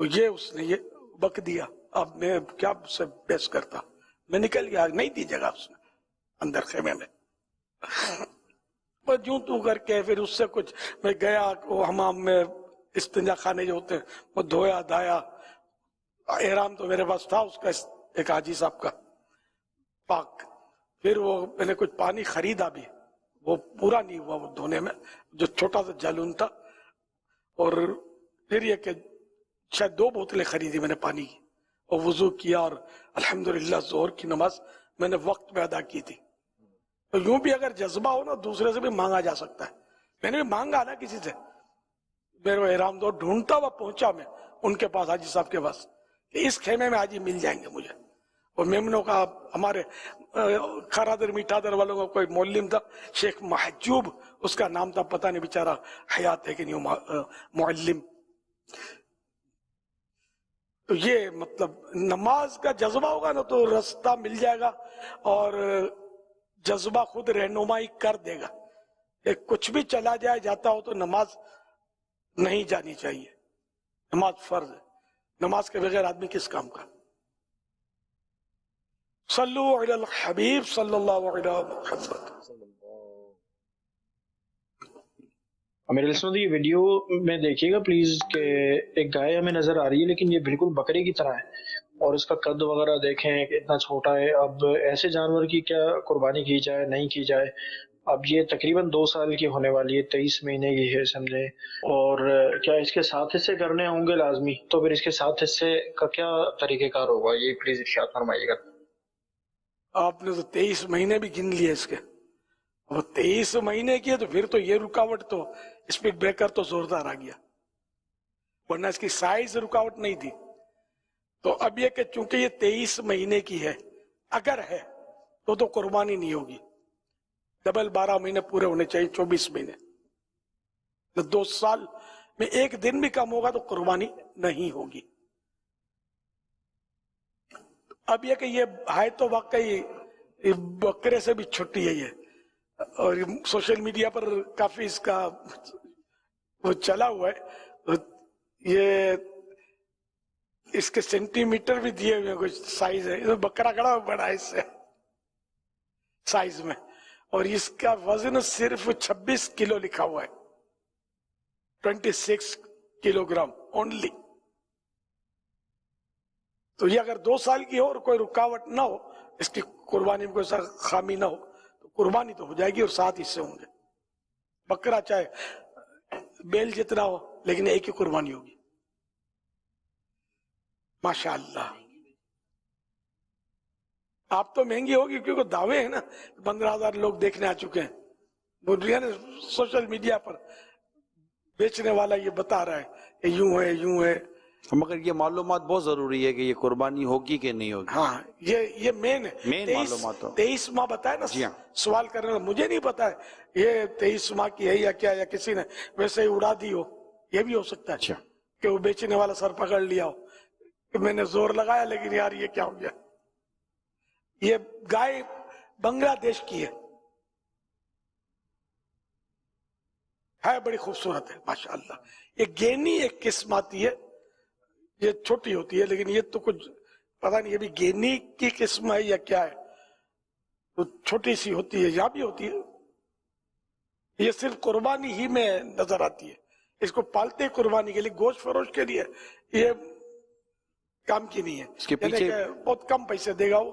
تو یہ اس نے یہ بک دیا. اب میں کیا اس سے بحث کرتا, میں نکل گیا, نہیں دی جگہ اس نے اندر خیمے میں. بس یوں تو کر کے پھر اس سے کچھ میں گیا وہ حمام میں, استنجا خانے جو ہوتے ہیں وہ دھویا دھایا. احرام تو میرے پاس تھا اس کا, ایک حاجی صاحب کا پاک. پھر وہ میں نے کچھ پانی خریدا بھی, وہ پورا نہیں ہوا وہ دھونے میں, جو چھوٹا سا جالون تھا. اور پھر یہ کہ شاید 2 بوتلیں خریدی میں نے پانی کی, اور وضو کیا, اور الحمدللہ ظہر کی نماز میں نے وقت پہ ادا کی تھی. تو یوں بھی اگر جذبہ ہو نا دوسرے سے بھی مانگا جا سکتا ہے. میں نے بھی مانگا نا کسی سے, میرے احرام دو ڈھونڈتا ہوا پہنچا میں ان کے پاس, حاجی صاحب کے پاس, کہ اس خیمے میں حاجی مل جائیں گے مجھے. اور میمنوں کا ہمارے کھارادر میٹھادر والوں کا کوئی معلم تھا شیخ محجوب اس کا نام تھا, پتہ نہیں بیچارہ حیات ہے کہ نہیں معلم. تو یہ مطلب نماز کا جذبہ ہوگا نا تو رستہ مل جائے گا, اور جذبہ خود رہنمائی کر دے گا. کہ کچھ بھی چلا جائے جاتا ہو تو نماز نہیں جانی چاہیے. نماز فرض ہے, نماز کے بغیر آدمی کس کام کا. صلو علی الحبیب صلی اللہ علیہ محمد. میرے لسنوں یہ ویڈیو میں دیکھیے گا پلیز, کہ ایک گائے ہمیں نظر آ رہی ہے لیکن یہ بالکل بکرے کی طرح ہے, اور اس کا قد وغیرہ دیکھیں کہ اتنا چھوٹا ہے. اب ایسے جانور کی کیا قربانی کی جائے نہیں کی جائے. اب یہ تقریباً 2 سال کی ہونے والی ہے, 23 مہینے کی ہے سمجھے. اور کیا اس کے 7 حصے کرنے ہوں گے لازمی؟ تو پھر اس کے 7 حصے کا کیا طریقہ کار ہوگا, یہ پلیز ارشاد فرمائیے گا. آپ نے تو 23 مہینے بھی گن لیے اس کے, اور 23 مہینے کی ہے تو پھر تو یہ رکاوٹ تو اسپیڈ بریکر تو زوردار آ گیا, ورنہ اس کی سائز رکاوٹ نہیں تھی. تو اب یہ کہ چونکہ یہ 23 مہینے کی ہے, اگر ہے تو قربانی نہیں ہوگی. ڈبل 12 مہینے پورے ہونے چاہیے, 24 مہینے. 2 سال میں 1 دن بھی کم ہوگا تو قربانی نہیں ہوگی. اب یہ کہ یہ ہے تو واقعی بکرے سے بھی چھٹی ہے یہ, اور سوشل میڈیا پر کافی اس کا وہ چلا ہوا ہے. یہ اس کے سینٹی میٹر بھی دیے ہوئے کچھ سائز ہے, بکرا کڑا بڑا ہے اس سے سائز میں, اور اس کا وزن صرف 26 کلو لکھا ہوا ہے, 26 کلو گرام اونلی. تو یہ اگر 2 سال کی ہو اور کوئی رکاوٹ نہ ہو, اس کی قربانی میں کوئی خامی نہ ہو, تو قربانی تو ہو جائے گی, اور 7 حصے ہوں گے. بکرا چاہے بیل جتنا ہو لیکن ایک ہی قربانی ہوگی. ماشاءاللہ آپ تو مہنگی ہوگی کیونکہ دعوے ہیں نا, 15,000 لوگ دیکھنے آ چکے ہیں. سوشل میڈیا پر بیچنے والا یہ بتا رہا ہے کہ یوں ہے یوں ہے. مگر یہ معلومات بہت ضروری ہے کہ یہ قربانی ہوگی کہ نہیں ہوگی. ہاں یہ مین ہے. مین معلومات 23 ماہ بتایا نا. جی ہاں. سوال کرنے میں مجھے نہیں پتا ہے یہ 23 ماہ کی ہے یا کیا, یا کسی نے ویسے ہی اڑا دی ہو, یہ بھی ہو سکتا ہے. اچھا, کہ وہ بیچنے والا سر پکڑ لیا ہو کہ میں نے زور لگایا لیکن یار یہ کیا ہو گیا. یہ گائے بنگلہ دیش کی ہے بڑی خوبصورت ہے ماشاءاللہ. یہ گینی ایک قسم آتی ہے, یہ چھوٹی ہوتی ہے لیکن یہ تو کچھ پتہ نہیں یہ بھی گینی کی قسم ہے یا کیا ہے, تو چھوٹی سی ہوتی ہے. یہاں بھی ہوتی ہے, یہ صرف قربانی ہی میں نظر آتی ہے. اس کو پالتے قربانی کے لیے, گوشت فروش کے لیے یہ کام کی نہیں ہے. اس کے پیچھے بہت کم پیسے دے گا وہ.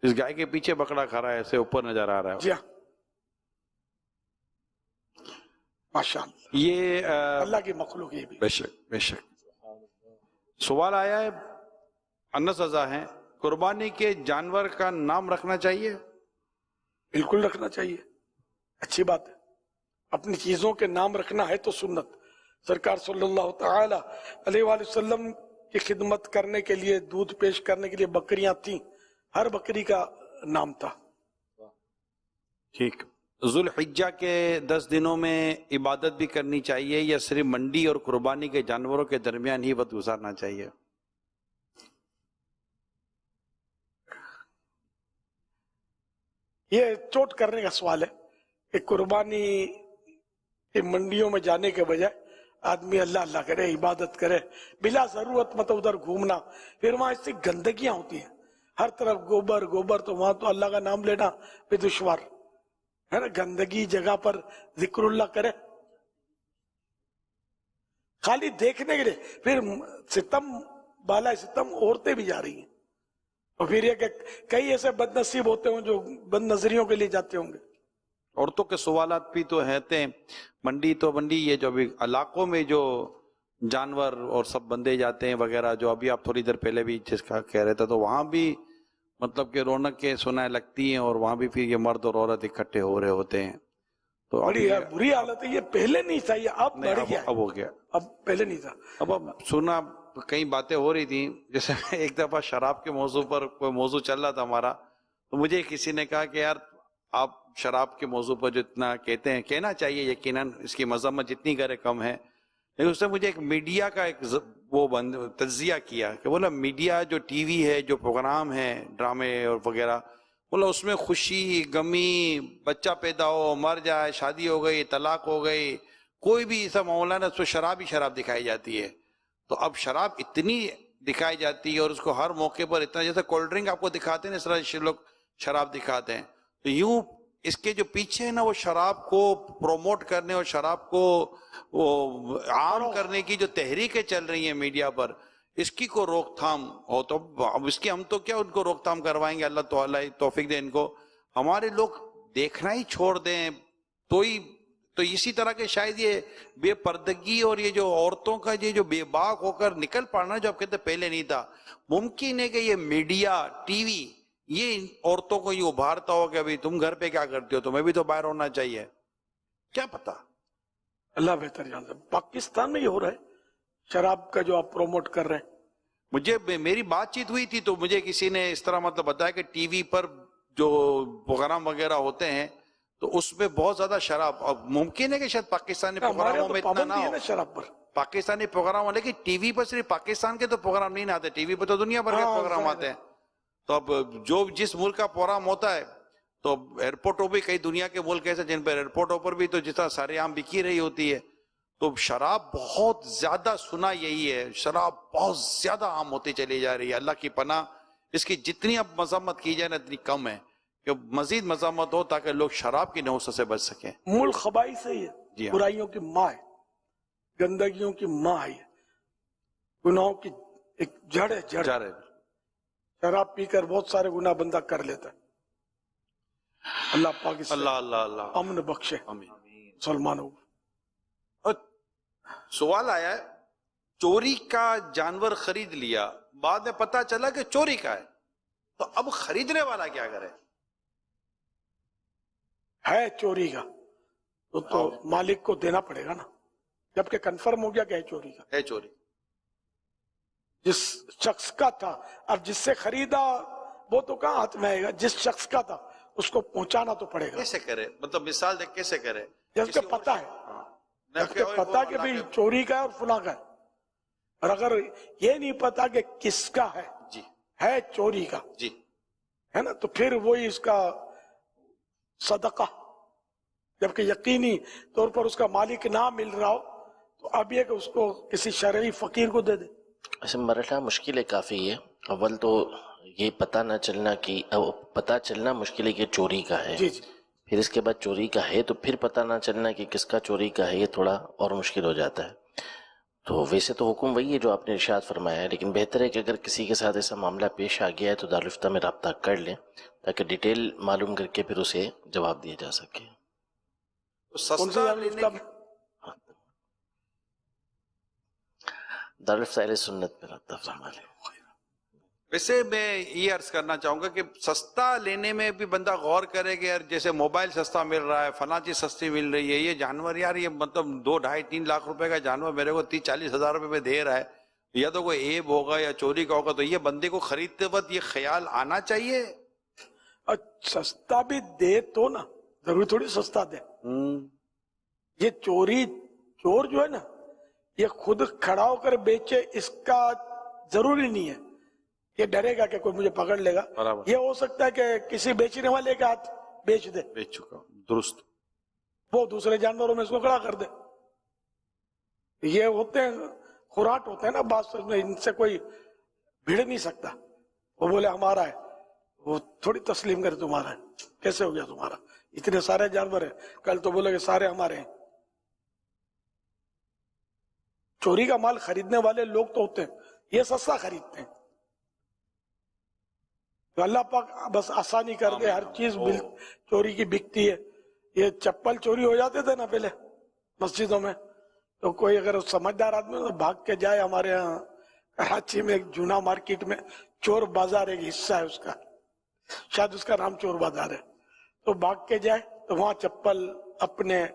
اس گائے کے پیچھے بکرا کھڑا ہے, ایسے اوپر نظر آ رہا ہے. جی ہاں ماشاءاللہ, یہ اللہ کی مخلوق یہ بھی. بے شک بے شک. سوال آیا ہے, انس رضا ہیں, قربانی کے جانور کا نام رکھنا چاہیے؟ بالکل رکھنا چاہیے, اچھی بات ہے. اپنی چیزوں کے نام رکھنا ہے تو سنت. سرکار صلی اللہ تعالی علیہ وآلہ وسلم کی خدمت کرنے کے لیے, دودھ پیش کرنے کے لیے بکریاں تھیں, ہر بکری کا نام تھا. ٹھیک. ذوالحجہ کے 10 دنوں میں عبادت بھی کرنی چاہیے یا صرف منڈی اور قربانی کے جانوروں کے درمیان ہی وقت گزارنا چاہیے؟ یہ چوٹ کرنے کا سوال ہے کہ قربانی کی منڈیوں میں جانے کے بجائے آدمی اللہ اللہ کرے, عبادت کرے, بلا ضرورت مطلب ادھر گھومنا, پھر وہاں اس سے گندگیاں ہوتی ہیں ہر طرف, گوبر گوبر, تو وہاں تو اللہ کا نام لینا بھی دشوار ہے نا. گندگی جگہ پر ذکر اللہ کرے خالی دیکھنے کے لیے, پھر ستم بالا ستم عورتیں بھی جا رہی ہیں, اور پھر یہ کہ کئی ایسے بد نصیب ہوتے ہوں جو بد نظریوں کے لیے جاتے ہوں گے. عورتوں کے سوالات بھی تو ہیں. منڈی تو منڈی, یہ جو ابھی علاقوں میں جو جانور اور سب بندے جاتے ہیں وغیرہ, جو ابھی آپ تھوڑی دیر پہلے بھی جس کا کہہ رہے تھے, تو وہاں بھی مطلب کہ رونقیں سنائے لگتی ہیں, اور وہاں بھی پھر یہ مرد اور عورت اکٹھے ہو رہے ہوتے ہیں. تو بڑی بری حالت ہے. یہ پہلے نہیں تھا, یہ اب بڑھ گیا, اب ہو گیا, اب پہلے نہیں تھا. اب سنا کئی باتیں ہو رہی تھیں, جیسے ایک دفعہ شراب کے موضوع پر کوئی موضوع چل رہا تھا ہمارا, تو مجھے کسی نے کہا کہ یار آپ شراب کے موضوع پر جو اتنا کہتے ہیں, کہنا چاہیے یقیناً, اس کی مذمت جتنی کرے کم ہے, لیکن اس نے مجھے ایک میڈیا کا ایک وہ تجزیہ کیا کہ بولا میڈیا جو ٹی وی ہے, جو پروگرام ہے, ڈرامے اور وغیرہ, بولا اس میں خوشی غمی, بچہ پیدا ہو, مر جائے, شادی ہو گئی, طلاق ہو گئی, کوئی بھی ایسا معاملہ نا, اس میں شراب ہی شراب دکھائی جاتی ہے. تو اب شراب اتنی دکھائی جاتی ہے, اور اس کو ہر موقع پر اتنا, جیسے کولڈ ڈرنک آپ کو دکھاتے ہیں نا, اس طرح لوگ شراب دکھاتے ہیں. تو یوں اس کے جو پیچھے ہے نا, وہ شراب کو پروموٹ کرنے اور شراب کو وہ عام کرنے کی جو تحریکیں چل رہی ہیں میڈیا پر, اس کی کو روک تھام ہو. تو اب اس کی ہم تو کیا ان کو روک تھام کروائیں گے, اللہ تعالیٰ توفیق دے ان کو. ہمارے لوگ دیکھنا ہی چھوڑ دیں تو اسی طرح کے شاید یہ بے پردگی اور یہ جو عورتوں کا یہ جو بے باک ہو کر نکل پڑنا, جو آپ کہتے پہلے نہیں تھا, ممکن ہے کہ یہ میڈیا ٹی وی یہ عورتوں کو یہ ابھارتا ہو کہ ابھی تم گھر پہ کیا کرتے ہو, تمہیں بھی تو باہر ہونا چاہیے, کیا پتا. اللہ بہتر جانتا. پاکستان میں یہ ہو رہا ہے شراب کا جو آپ پروموٹ کر رہے ہیں. مجھے میری بات چیت ہوئی تھی, تو مجھے کسی نے اس طرح مطلب بتایا کہ ٹی وی پر جو پروگرام وغیرہ ہوتے ہیں, تو اس میں بہت زیادہ شراب. اب ممکن ہے کہ شاید پاکستانی پروگراموں میں اتنا نہ ہو, شراب پر پاکستانی پروگرام, لیکن ٹی وی پر صرف پاکستان کے تو پروگرام نہیں آتے, ٹی وی پر تو دنیا بھر کے پروگرام آتے ہیں. تو اب جو جس ملک کا پروگرام ہوتا ہے, تو ایئرپورٹوں بھی کئی دنیا کے ملک ایسے جن پر ایئرپورٹوں پر بھی تو جس طرح سارے عام بکی رہی ہوتی ہے, تو شراب بہت زیادہ, سنا یہی ہے, شراب بہت زیادہ عام ہوتی چلی جا رہی ہے. اللہ کی پناہ, اس کی جتنی اب مذمت کی جائے نا اتنی کم ہے, کہ مزید مذمت ہو تاکہ لوگ شراب کی نحوست سے بچ سکیں. مول خبائی سے ہی ہے, برائیوں کی ماں ہے, گندگیوں کی ماں ہے, گناہوں کی ایک جڑ ہے, جڑ ہے. شراب پی کر بہت سارے گناہ بندہ کر لیتا ہے. اللہ پاکستان اللہ امن بخشے مسلمانوں. سوال آیا ہے, چوری کا جانور خرید لیا, بعد میں پتا چلا کہ چوری کا ہے, تو اب خریدنے والا کیا کرے؟ ہے چوری کا تو مالک کو دینا پڑے گا نا, جبکہ کنفرم ہو گیا کہ ہے چوری کا. ہے چوری جس شخص کا تھا, اب جس سے خریدا وہ تو کہاں ہاتھ میں آئے گا, جس شخص کا تھا اس کو پہنچانا تو پڑے گا. کیسے کرے, مطلب مثال دے کیسے کرے؟ جس کو پتا ہے, جس کو پتا کہ بھی چوری کا ہے اور فلاں کا ہے, اور اگر یہ نہیں پتا کہ کس کا ہے, جی ہے چوری کا, جی ہے نا, تو پھر وہی اس کا صدقہ, جبکہ یقینی طور پر اس کا مالک نہ مل رہا ہو, تو اب یہ کہ اس کو کسی شرعی فقیر کو دے دے. ایسے مرحلہ مشکل ہے کافی ہے. اول تو یہ پتہ چلنا مشکل ہے کہ چوری کا ہے, جی جی, پھر اس کے بعد چوری کا ہے تو پھر پتہ نہ چلنا کہ کس کا چوری کا ہے, یہ تھوڑا اور مشکل ہو جاتا ہے. تو ویسے تو حکم وہی ہے جو آپ نے ارشاد فرمایا ہے, لیکن بہتر ہے کہ اگر کسی کے ساتھ ایسا معاملہ پیش آ گیا ہے تو دارالفتہ میں رابطہ کر لیں, تاکہ ڈیٹیل معلوم کر کے پھر اسے جواب دیا جا سکے. دارالفتہ اہل سنت میں رابطہ فرما لیں. ویسے میں یہ عرض کرنا چاہوں گا کہ سستا لینے میں بھی بندہ غور کرے کہ یار جیسے موبائل سستا مل رہا ہے, فلاں چیز سستی مل رہی ہے, یہ جانور یار یہ مطلب 2, 2.5, 3 لاکھ روپے کا جانور میرے کو 30-40 ہزار روپے میں دے رہا ہے, یا تو کوئی عیب ہوگا یا چوری کا ہوگا, تو یہ بندے کو خریدتے وقت یہ خیال آنا چاہیے. سستا بھی دے تو نا, ضروری تھوڑی سستا دے. یہ چور جو ہے نا, یہ خود کھڑا ہو کر بیچے, اس کا ضروری نہیں ہے, یہ ڈرے گا کہ کوئی مجھے پکڑ لے گا. یہ ہو سکتا ہے کہ کسی بیچنے والے کے ہاتھ بیچ دے, بیچ چکا درست, وہ دوسرے جانوروں میں اس کو کھڑا کر دے. یہ ہوتے ہیں خوراٹ ہوتے ہیں نا بعض میں، ان سے کوئی بھیڑ نہیں سکتا. وہ بولے ہمارا ہے، وہ تھوڑی تسلیم کرے تمہارا ہے. کیسے ہو گیا تمہارا؟ اتنے سارے جانور ہیں، کل تو بولے کہ سارے ہمارے ہیں. چوری کا مال خریدنے والے لوگ تو ہوتے ہیں، یہ سستا خریدتے ہیں. تو اللہ پاک بس آسانی کر دے، ہر چیز چوری کی بکتی ہے. یہ چپل چوری ہو جاتے تھے نا پہلے مسجدوں میں، تو کوئی اگر سمجھدار آدمی تو بھاگ کے جائے. ہمارے یہاں کراچی میں ایک جونا مارکیٹ میں چور بازار ایک حصہ ہے اس کا، شاید اس کا نام چور بازار ہے. تو بھاگ کے جائے تو وہاں چپل اپنے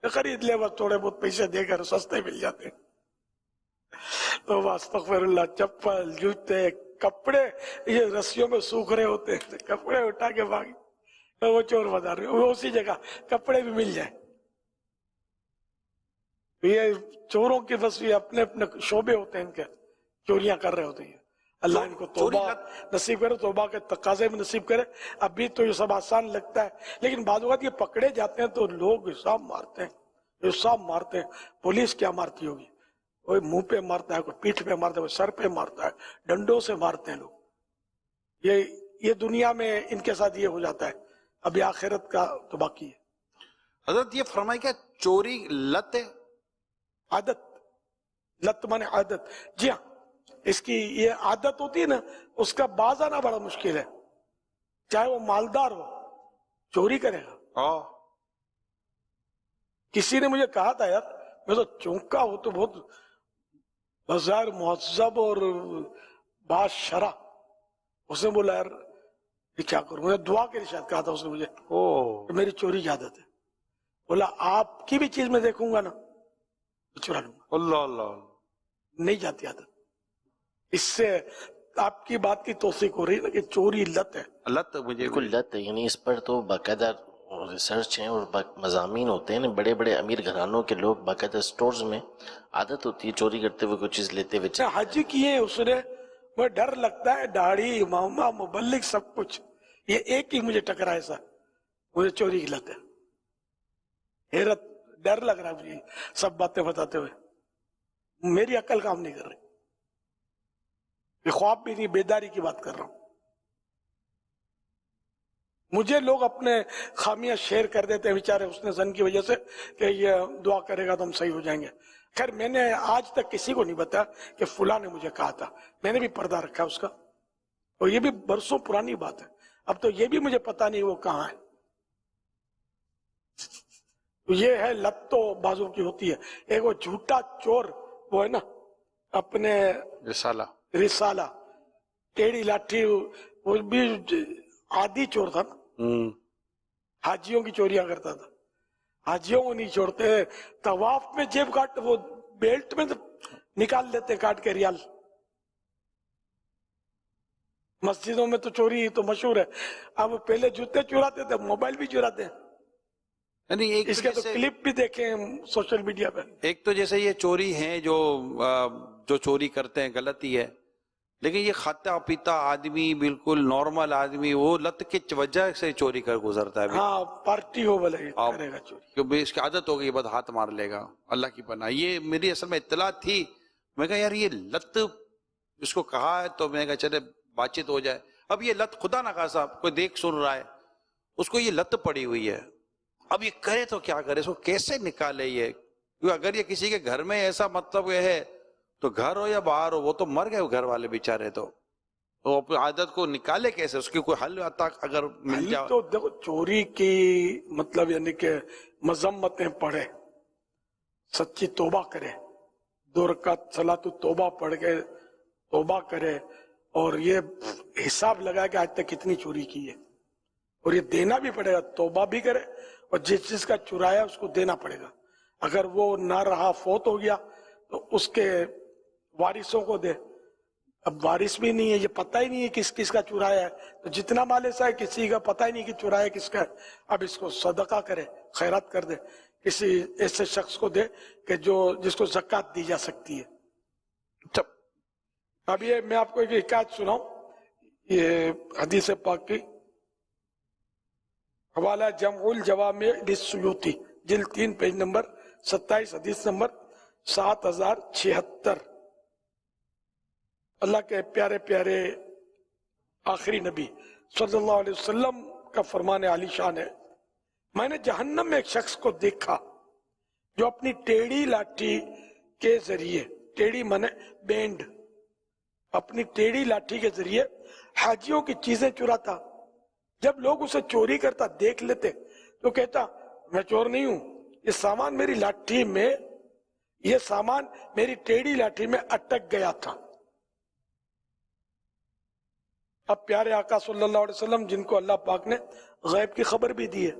خرید لے، بس تھوڑے بہت پیسے دے کر سستے مل جاتے ہیں. تو استغفر اللہ، چپل، جوتے، کپڑے یہ رسیوں میں سوکھ رہے ہوتے ہیں، کپڑے اٹھا کے بھاگے. تو وہ چور بازار میں، وہ اسی جگہ کپڑے بھی مل جائیں. یہ چوروں کے بس یہ اپنے اپنے شعبے ہوتے ہیں، ان کے چوریاں کر رہے ہوتے ہیں. اللہ ان کو توبہ نصیب کرے، توبہ کے تقاضے میں نصیب کرے. ابھی تو یہ سب آسان لگتا ہے، لیکن بعض اوقات یہ پکڑے جاتے ہیں تو لوگ حساب مارتے ہیں، حساب مارتے ہیں. پولیس کیا مارتی ہوگی؟ کوئی منہ پہ مارتا ہے، کوئی پیٹھ پہ مارتا ہے، کوئی سر پہ مارتا ہے، ڈنڈوں سے مارتے ہیں لوگ. یہ دنیا میں ان کے ساتھ یہ ہو جاتا ہے. ابھی آخرت کا تو باقی ہے. حضرت یہ فرمائے کیا چوری لت ہے؟ عادت، لت مانے عادت. جی ہاں، اس کی یہ عادت ہوتی ہے نا، اس کا باز آنا بڑا مشکل ہے. چاہے وہ مالدار ہو، چوری کرے گا. کسی نے مجھے کہا تھا، یار میں تو چونکا ہوں تو بہت بظاہر مہذب اور باشرع. اس نے بولا یار یہ کیا کروں؟ مجھے دعا کے لیے شاید کہا تھا اس نے مجھے کہ میری چوری کی عادت ہے. بولا آپ کی بھی چیز میں دیکھوں گا نا چرا لوں گا. اللہ اللہ، نہیں جاتی عادت. اس سے آپ کی بات کی توثیق ہو رہی ہے نا کہ چوری لت ہے. لت مجھے بالکل لت ہے. یعنی اس پر تو باقاعدہ ریسرچ ہیں اور مضامین ہوتے ہیں. بڑے بڑے امیر گھرانوں کے لوگ باقاعدہ سٹورز میں عادت ہوتی ہے چوری کرتے ہوئے کوئی چیز لیتے ہوئے. حج کیے اس نے، مجھے ڈر لگتا ہے، داڑھی، امامہ، مبلغ، سب کچھ. یہ ایک ہی مجھے ٹکرا ایسا، مجھے چوری کی لت ہے. حیرت، ڈر لگ رہا ہے مجھے سب باتیں بتاتے ہوئے. میری عقل کام نہیں کر رہی. یہ خواب بھی نہیں، بیداری کی بات کر رہا ہوں. مجھے لوگ اپنے خامیاں شیئر کر دیتے ہیں بیچارے حسن ظن کی وجہ سے کہ یہ دعا کرے گا تو ہم صحیح ہو جائیں گے. خیر میں نے آج تک کسی کو نہیں بتایا کہ فلاں نے مجھے کہا تھا. میں نے بھی پردہ رکھا اس کا، اور یہ بھی برسوں پرانی بات ہے. اب تو یہ بھی مجھے پتا نہیں وہ کہاں ہے. یہ ہے لت تو بازو کی ہوتی ہے. ایک وہ جھوٹا چور، وہ ہے نا اپنے رسالہ ٹیڑھی لاٹھی، وہ بھی عادی چور تھا نا. حاجیوں کی چوریاں کرتا تھا. حاجیوں کو نہیں چھوڑتے، طواف میں جیب کاٹ، وہ بیلٹ میں نکال لیتے کاٹ کے ریال. مسجدوں میں تو چوری تو مشہور ہے. اب پہلے جوتے چراتے تھے، موبائل بھی چراتے ہیں. اس کے تو کلپ بھی دیکھیں سوشل میڈیا پہ. ایک تو جیسے یہ چوری ہیں جو چوری کرتے ہیں غلطی ہے، لیکن یہ کھاتا پیتا آدمی، بالکل نارمل آدمی، وہ لت کی وجہ سے چوری کر گزرتا ہے. ہاں پارٹی ہو بھلے کرے گا چوری، کیونکہ اس کی عادت ہو گئی، بس ہاتھ مار لے گا. اللہ کی پناہ. یہ میری اصل میں اطلاع تھی. میں کہا یار یہ لت اس کو کہا ہے تو میں کہا چلے بات چیت ہو جائے. اب یہ لت خدا نہ خاصا کوئی دیکھ سن رہا ہے، اس کو یہ لت پڑی ہوئی ہے. اب یہ کرے تو کیا کرے، اس کو کیسے نکالے یہ؟ کیونکہ اگر یہ کسی کے گھر میں ایسا مطلب یہ ہے تو گھر ہو یا باہر ہو، وہ تو مر گئے گھر والے بیچارے. تو اپنی عادت کو نکالے کیسے؟ اس کی کوئی حل آتا اگر مل جائے تو دیکھو چوری کی مطلب یعنی کہ مذمتیں پڑھے، سچی توبہ کرے، 2 رکعت صلاۃ التوبہ پڑھ کے توبہ کرے، اور یہ حساب لگا کہ آج تک کتنی چوری کی ہے، اور یہ دینا بھی پڑے گا. توبہ بھی کرے اور جس چیز کا چرایا اس کو دینا پڑے گا. اگر وہ نہ رہا، فوت ہو گیا، تو اس کے وارثوں کو دے. اب وارث بھی نہیں ہے، یہ پتہ ہی نہیں ہے کس کس کا چرایا ہے، تو جتنا مال ایسا ہے کسی کا پتہ ہی نہیں کہ چرایا کس کا ہے. اب اس کو صدقہ کرے، خیرات کر دے، کسی ایسے شخص کو دے کہ جس کو زکوٰۃ دی جا سکتی ہے. اب یہ میں آپ کو ایک حکایت سناؤں، یہ حدیث پاک کی، حوالہ جمع الجوامع للسیوطی، جلد 3 پیج نمبر 27، حدیث نمبر 7076 اللہ کے پیارے پیارے آخری نبی صلی اللہ علیہ وسلم کا فرمان عالی شان ہے، میں نے جہنم میں ایک شخص کو دیکھا جو اپنی ٹیڑھی لاٹھی کے ذریعے، ٹیڑھی مانے بینڈ، اپنی ٹیڑھی لاٹھی کے ذریعے حاجیوں کی چیزیں چراتا. جب لوگ اسے چوری کرتا دیکھ لیتے تو کہتا میں چور نہیں ہوں، یہ سامان میری لاٹھی میں، یہ سامان میری ٹیڑھی لاٹھی میں اٹک گیا تھا. اب پیارے آقا صلی اللہ علیہ وسلم جن کو اللہ پاک نے غیب کی خبر بھی دی ہے،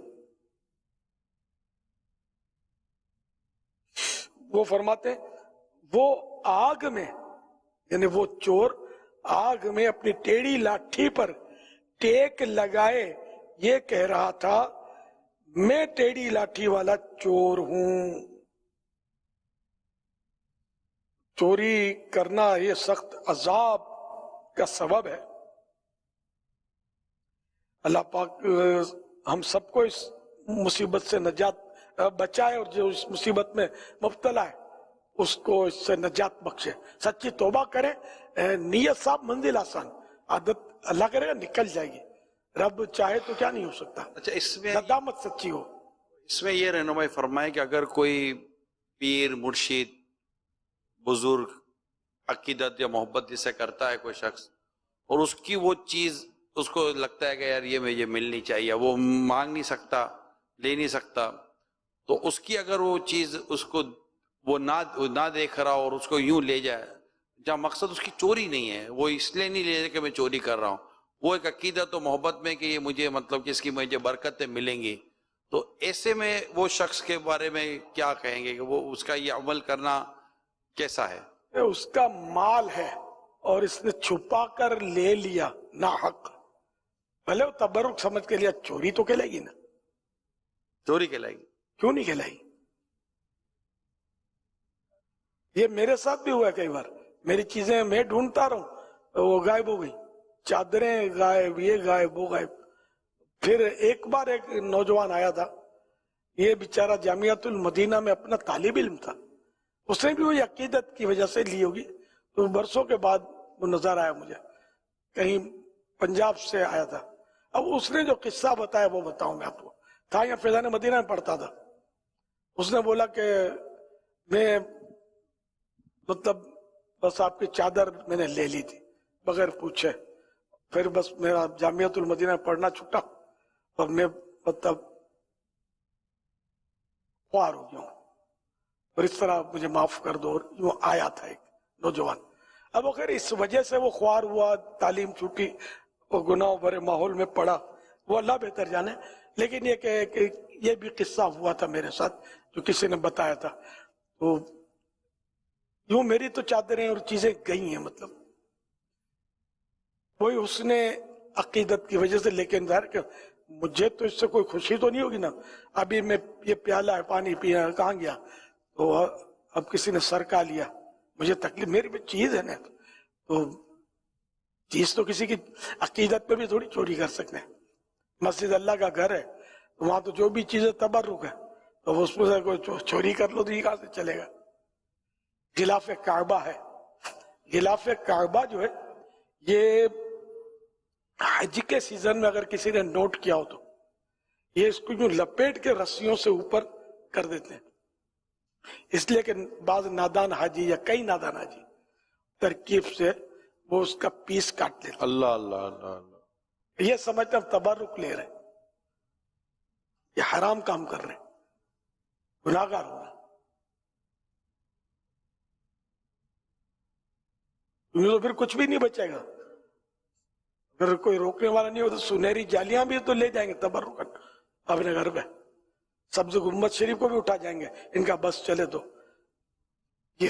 وہ فرماتے ہیں وہ آگ میں، یعنی وہ چور آگ میں اپنی ٹیڑھی لاٹھی پر ٹیک لگائے یہ کہہ رہا تھا میں ٹیڑھی لاٹھی والا چور ہوں. چوری کرنا یہ سخت عذاب کا سبب ہے. اللہ پاک ہم سب کو اس مصیبت سے نجات بچائے، اور جو اس مصیبت میں مبتلا ہے اس کو اس سے نجات بخشے. سچی توبہ کریں، نیت صاحب منزل آسان، عادت اللہ کرے گا نکل جائے گی. رب چاہے تو کیا نہیں ہو سکتا. اچھا، اس میں ندامت سچی ہو. اس میں یہ رہنمائی فرمائے کہ اگر کوئی پیر، مرشد، بزرگ عقیدت یا محبت جسے کرتا ہے کوئی شخص، اور اس کی وہ چیز اس کو لگتا ہے کہ یار یہ مجھے ملنی چاہیے، وہ مانگ نہیں سکتا، لے نہیں سکتا، تو اس کی اگر وہ چیز اس کو وہ نہ دیکھ رہا اور اس کو یوں لے جائے، جہاں مقصد اس کی چوری نہیں ہے، وہ اس لیے نہیں لے جائے کہ میں چوری کر رہا ہوں، وہ ایک عقیدت و محبت میں کہ یہ مجھے مطلب کہ اس کی مجھے برکتیں ملیں گی، تو ایسے میں وہ شخص کے بارے میں کیا کہیں گے کہ وہ اس کا یہ عمل کرنا کیسا ہے؟ اس کا مال ہے اور اس نے چھپا کر لے لیا ناحق، بھلے وہ تبرک سمجھ کے لیا، چوری تو کہلائے گی نا. چوری کہلائے گی؟ کیوں نہیں کہلائے گی؟ یہ میرے ساتھ بھی ہوا ہے کئی بار. میری چیزیں میں ڈھونڈتا رہوں، وہ غائب ہو گئی، چادریں غائب، یہ غائب، وہ غائب. پھر ایک بار ایک نوجوان آیا تھا، یہ بیچارہ جامعۃ المدینہ میں اپنا طالب علم تھا، اس نے بھی وہی عقیدت کی وجہ سے لی ہوگی، تو برسوں کے بعد وہ نظر آیا مجھے، کہیں پنجاب سے آیا تھا. اب اس نے جو قصہ بتایا وہ بتاؤں میں آپ کو. تھا یا فیضان مدینہ میں پڑھتا تھا. اس نے بولا کہ میں مطلب بس آپ کی چادر میں نے لے لی تھی بغیر پوچھے، پھر بس میرا جامعۃ المدینہ میں پڑھنا چھٹا اور میں مطلب خوار ہو گیا ہوں، اور اس طرح مجھے معاف کر دو. اور یوں آیا تھا ایک نوجوان. اب اگر اس وجہ سے وہ خوار ہوا، تعلیم چھوٹی، وہ گناہوں بھرے ماحول میں پڑا، وہ اللہ بہتر جانے. لیکن یہ کہ یہ بھی قصہ ہوا تھا میرے ساتھ جو کسی نے بتایا تھا. تو یوں میری تو چادریں اور چیزیں گئی ہیں، مطلب وہی حسن عقیدت کی وجہ سے. لیکن ظاہر کہ مجھے تو اس سے کوئی خوشی تو نہیں ہوگی نا. ابھی میں یہ پیالہ ہے پانی پینا کہاں گیا، تو اب کسی نے سر کا لیا، مجھے تکلیف، میری بھی چیز ہے نا. تو چیز تو کسی کی عقیدت پہ بھی تھوڑی چوری کر سکتے ہیں. مسجد اللہ کا گھر ہے، وہاں تو جو بھی چیزیں تبرک ہے، تو اس میں سے کوئی چوری کر لو تو یہ کہاں سے چلے گا. غلاف کعبہ ہے. غلاف کعبہ جو ہے یہ حج کے سیزن میں اگر کسی نے نوٹ کیا ہو تو یہ اس کو جو لپیٹ کے رسیوں سے اوپر کر دیتے ہیں، اس لیے کہ بعض نادان حاجی یا کئی نادان حاجی ترکیب سے وہ اس کا پیس کاٹ لیتے. اللہ اللہ اللہ اللہ، یہ سمجھتے ہیں تبرک لے رہے، یہ حرام کام کر رہے، گناہگار ہو رہے. تو پھر کچھ بھی نہیں بچے گا. اگر کوئی روکنے والا نہیں ہو تو سنہری جالیاں بھی تو لے جائیں گے تبرک اپنے گھر پہ. سبز گنبد شریف کو بھی اٹھا جائیں گے، ان کا بس چلے تو. یہ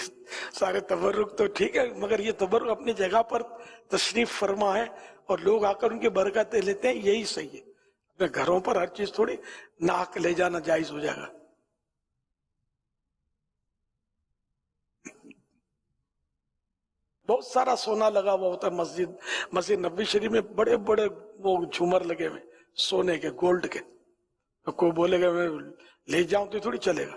سارے تبرک تو ٹھیک ہے، مگر یہ تبرک اپنی جگہ پر تشریف فرما ہے اور لوگ آ کر ان کی برکتیں لیتے ہیں، یہی صحیح ہے. اپنے گھروں پر ہر چیز تھوڑی ناک لے جانا جائز ہو جائے گا. بہت سارا سونا لگا ہوا ہوتا ہے مسجد نبوی شریف میں، بڑے بڑے وہ جھومر لگے ہوئے سونے کے، گولڈ کے. تو کوئی بولے گا میں لے جاؤں تو تھوڑی چلے گا.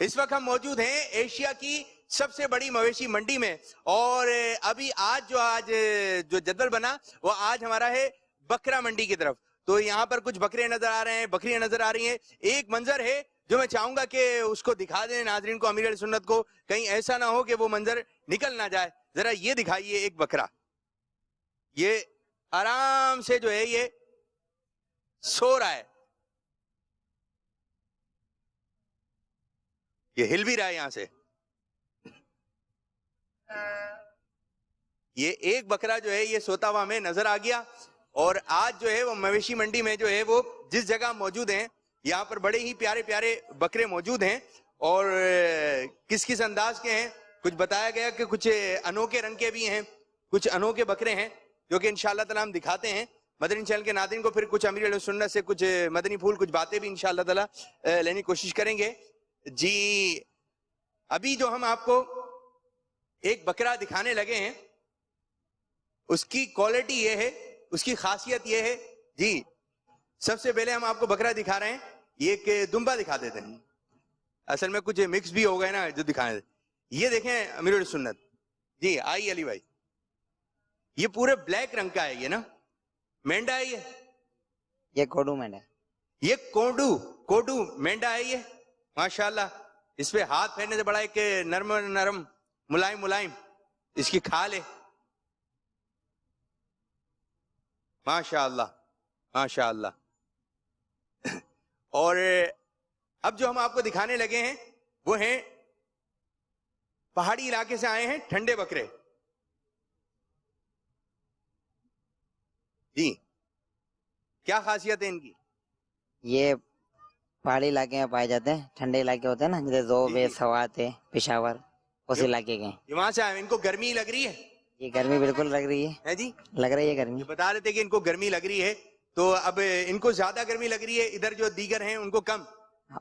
اس وقت ہم موجود ہیں ایشیا کی سب سے بڑی مویشی منڈی میں، اور ابھی آج جو جدول بنا وہ آج ہمارا ہے بکرا منڈی کی طرف. تو یہاں پر کچھ بکرے نظر آ رہے ہیں، بکریاں نظر آ رہی ہیں. ایک منظر ہے جو میں چاہوں گا کہ اس کو دکھا دیں ناظرین کو، امیر علیہ سنت کو، کہیں ایسا نہ ہو کہ وہ منظر نکل نہ جائے. ذرا یہ دکھائیے ایک بکرا، یہ آرام سے جو ہے یہ سو رہا ہے، یہ ہل بھی رہا ہے یہاں سے. یہ ایک بکرا جو ہے یہ سوتا ہوا ہمیں نظر آ گیا. اور آج جو ہے وہ مویشی منڈی میں جو ہے وہ جس جگہ موجود ہیں یہاں پر بڑے ہی پیارے پیارے بکرے موجود ہیں، اور کس کس انداز کے ہیں کچھ بتایا گیا کہ کچھ انوکھے رنگ کے بھی ہیں، کچھ انوکھے بکرے ہیں جو کہ انشاءاللہ تعالی ہم دکھاتے ہیں مدنی چینل کے ناظرین کو. پھر کچھ امیر علیہ سنت سے کچھ مدنی پھول، کچھ باتیں بھی انشاءاللہ تعالی لینے کی کوشش کریں گے. جی ابھی جو ہم آپ کو ایک بکرا دکھانے لگے ہیں اس کی کوالٹی یہ ہے، اس کی خاصیت یہ ہے. جی سب سے پہلے ہم آپ کو بکرا دکھا رہے ہیں، یہ ایک دمبا دکھا دیتے ہیں، اصل میں کچھ مکس بھی ہو گئے نا جو دکھائیں. یہ دیکھیں امیر علیہ سنت، جی آئی علی بھائی، یہ پورے بلیک رنگ کا ہے، یہ نا مینڈا ہے، یہ کوڈو مینڈا، یہ کوڈو مینڈا ہے. یہ ماشاءاللہ اس پہ ہاتھ پھیرنے سے بڑا ایک نرم نرم ملائم ملائم اس کی کھال ہے. ماشاءاللہ ماشاءاللہ. اور اب جو ہم آپ کو دکھانے لگے ہیں وہ ہیں پہاڑی علاقے سے آئے ہیں ٹھنڈے بکرے. جی کیا خاصیت ہے ان کی؟ یہ پہاڑی علاقے میں پائے جاتے ہیں، ٹھنڈے علاقے ہوتے ہیں نا جیسے زوب ہے، سوات ہے، پشاور، اس علاقے کے. یہ وہاں سے آئے، ان کو گرمی لگ رہی ہے؟ یہ گرمی بالکل لگ رہی ہے جی، لگ رہی ہے گرمی. بتا رہے تھے کہ ان کو گرمی لگ رہی ہے، تو اب ان کو زیادہ گرمی لگ رہی ہے، ادھر جو دیگر ہیں ان کو کم؟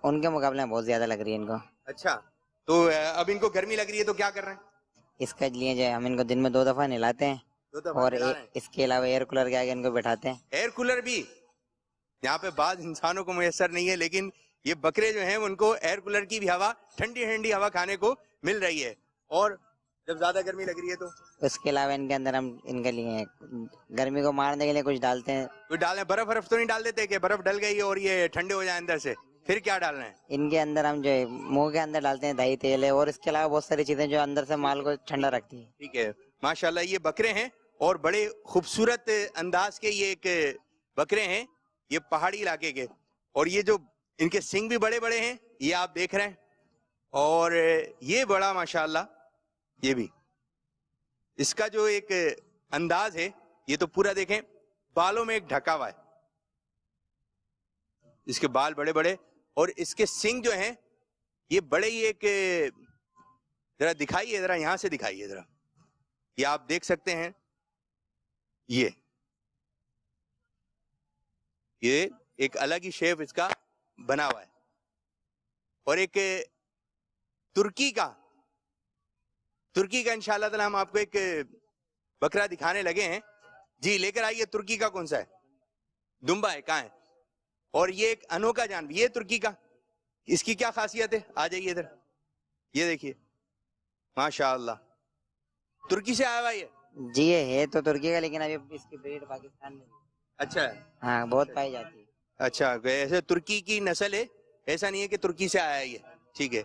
ان کے مقابلے میں بہت زیادہ لگ رہی ہے ان کو. اچھا، تو اب ان کو گرمی لگ رہی ہے تو کیا کر رہے ہیں؟ اس کے لیے جو ہے ہم ان کو دن میں 2 دفعہ نہلاتے ہیں، اور اس کے علاوہ ایئر کولر کے آگے ان کو بٹھاتے ہیں. ایئر کولر بھی یہاں پہ بعض انسانوں کو میسر نہیں ہے، لیکن یہ بکرے جو ہیں ان کو ایئر کولر کی بھی ہوا، ٹھنڈی ٹھنڈی ہوا کھانے کو مل رہی ہے. اور جب زیادہ گرمی لگ رہی ہے تو اس کے علاوہ ان کے اندر ہم ان کے لیے گرمی کو مارنے کے لیے کچھ ڈالتے ہیں. کچھ ڈالیں، برف تو نہیں ڈال دیتے کہ برف ڈل گئی اور یہ ٹھنڈے ہو جائیں اندر سے؟ پھر کیا ڈالنا ہے ان کے اندر؟ ہم جو ہے منہ کے اندر ڈالتے ہیں دہی، تیل ہے، اور اس کے علاوہ بہت ساری چیزیں جو اندر سے مال کو ٹھنڈا رکھتی ہے. ٹھیک ہے. ماشاءاللہ یہ بکرے ہیں اور بڑے خوبصورت انداز کے یہ ایک بکرے ہیں، یہ پہاڑی علاقے کے، اور یہ جو ان کے سنگ بھی بڑے بڑے ہیں یہ آپ دیکھ رہے ہیں. اور یہ بڑا ماشاءاللہ یہ بھی اس کا جو ایک انداز ہے یہ تو پورا دیکھیں، بالوں میں ایک ڈھکا ہوا ہے، اس کے بال بڑے بڑے، اور اس کے سنگ جو ہیں یہ بڑے ہی ایک، ذرا دکھائیے، ذرا یہاں سے دکھائیے ذرا، یہ آپ دیکھ سکتے ہیں، یہ ایک الگ ہی شیپ اس کا بنا ہوا ہے. اور ایک ترکی کا انشاءاللہ تعالی ہم آپ کو ایک بکرا دکھانے لگے ہیں. جی لے کر آئیے. ترکی کا کون سا ہے؟ دمبا ہے، کہاں ہے؟ اور یہ ایک انوکھا جانور، یہ ترکی کا، اس کی کیا خاصیت ہے؟ آ جائیے ادھر، یہ دیکھیے ماشاءاللہ، ترکی سے آیا ہوا یہ؟ جی یہ ہے تو ترکی کا، لیکن ابھی اس کی بریڈ پاکستان میں. اچھا، ہاں بہت پائی جاتی ہے. اچھا، ایسے ترکی کی نسل ہے، ایسا نہیں ہے کہ ترکی سے آیا ہے یہ. ٹھیک ہے.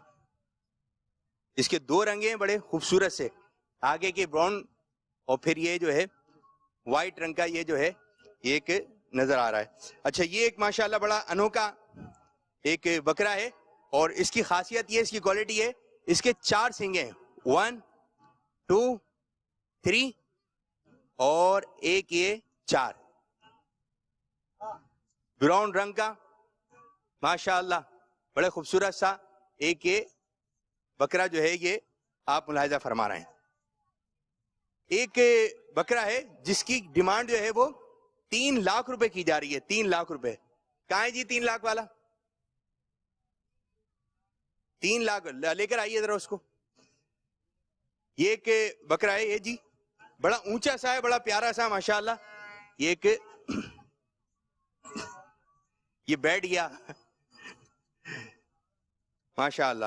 اس کے 2 رنگ ہیں بڑے خوبصورت سے، آگے کے براؤن اور پھر یہ جو ہے وائٹ رنگ کا، یہ جو ہے یہ ایک نظر آ رہا ہے. اچھا، یہ ایک ماشاءاللہ بڑا انوکھا ایک بکرا ہے، اور اس کی خاصیت یہ، اس کی کوالٹی ہے، اس کے 4 سینگیں ہیں، 1 2 3 اور ایک یہ 4، براؤن رنگ کا ماشاءاللہ بڑے خوبصورت سا ایک یہ بکرا جو ہے یہ آپ ملاحظہ فرما رہے ہیں. ایک بکرا ہے جس کی ڈیمانڈ جو ہے وہ 3 لاکھ روپے کی جا رہی ہے. 3 لاکھ روپے کہاں ہے جی 3 لاکھ والا؟ 3 لاکھ لے کر آئیے ذرا اس کو. یہ ایک بکرا ہے یہ جی، بڑا اونچا سا ہے، بڑا پیارا سا ماشاءاللہ. یہ ایک یہ بیٹھ گیا ماشاءاللہ.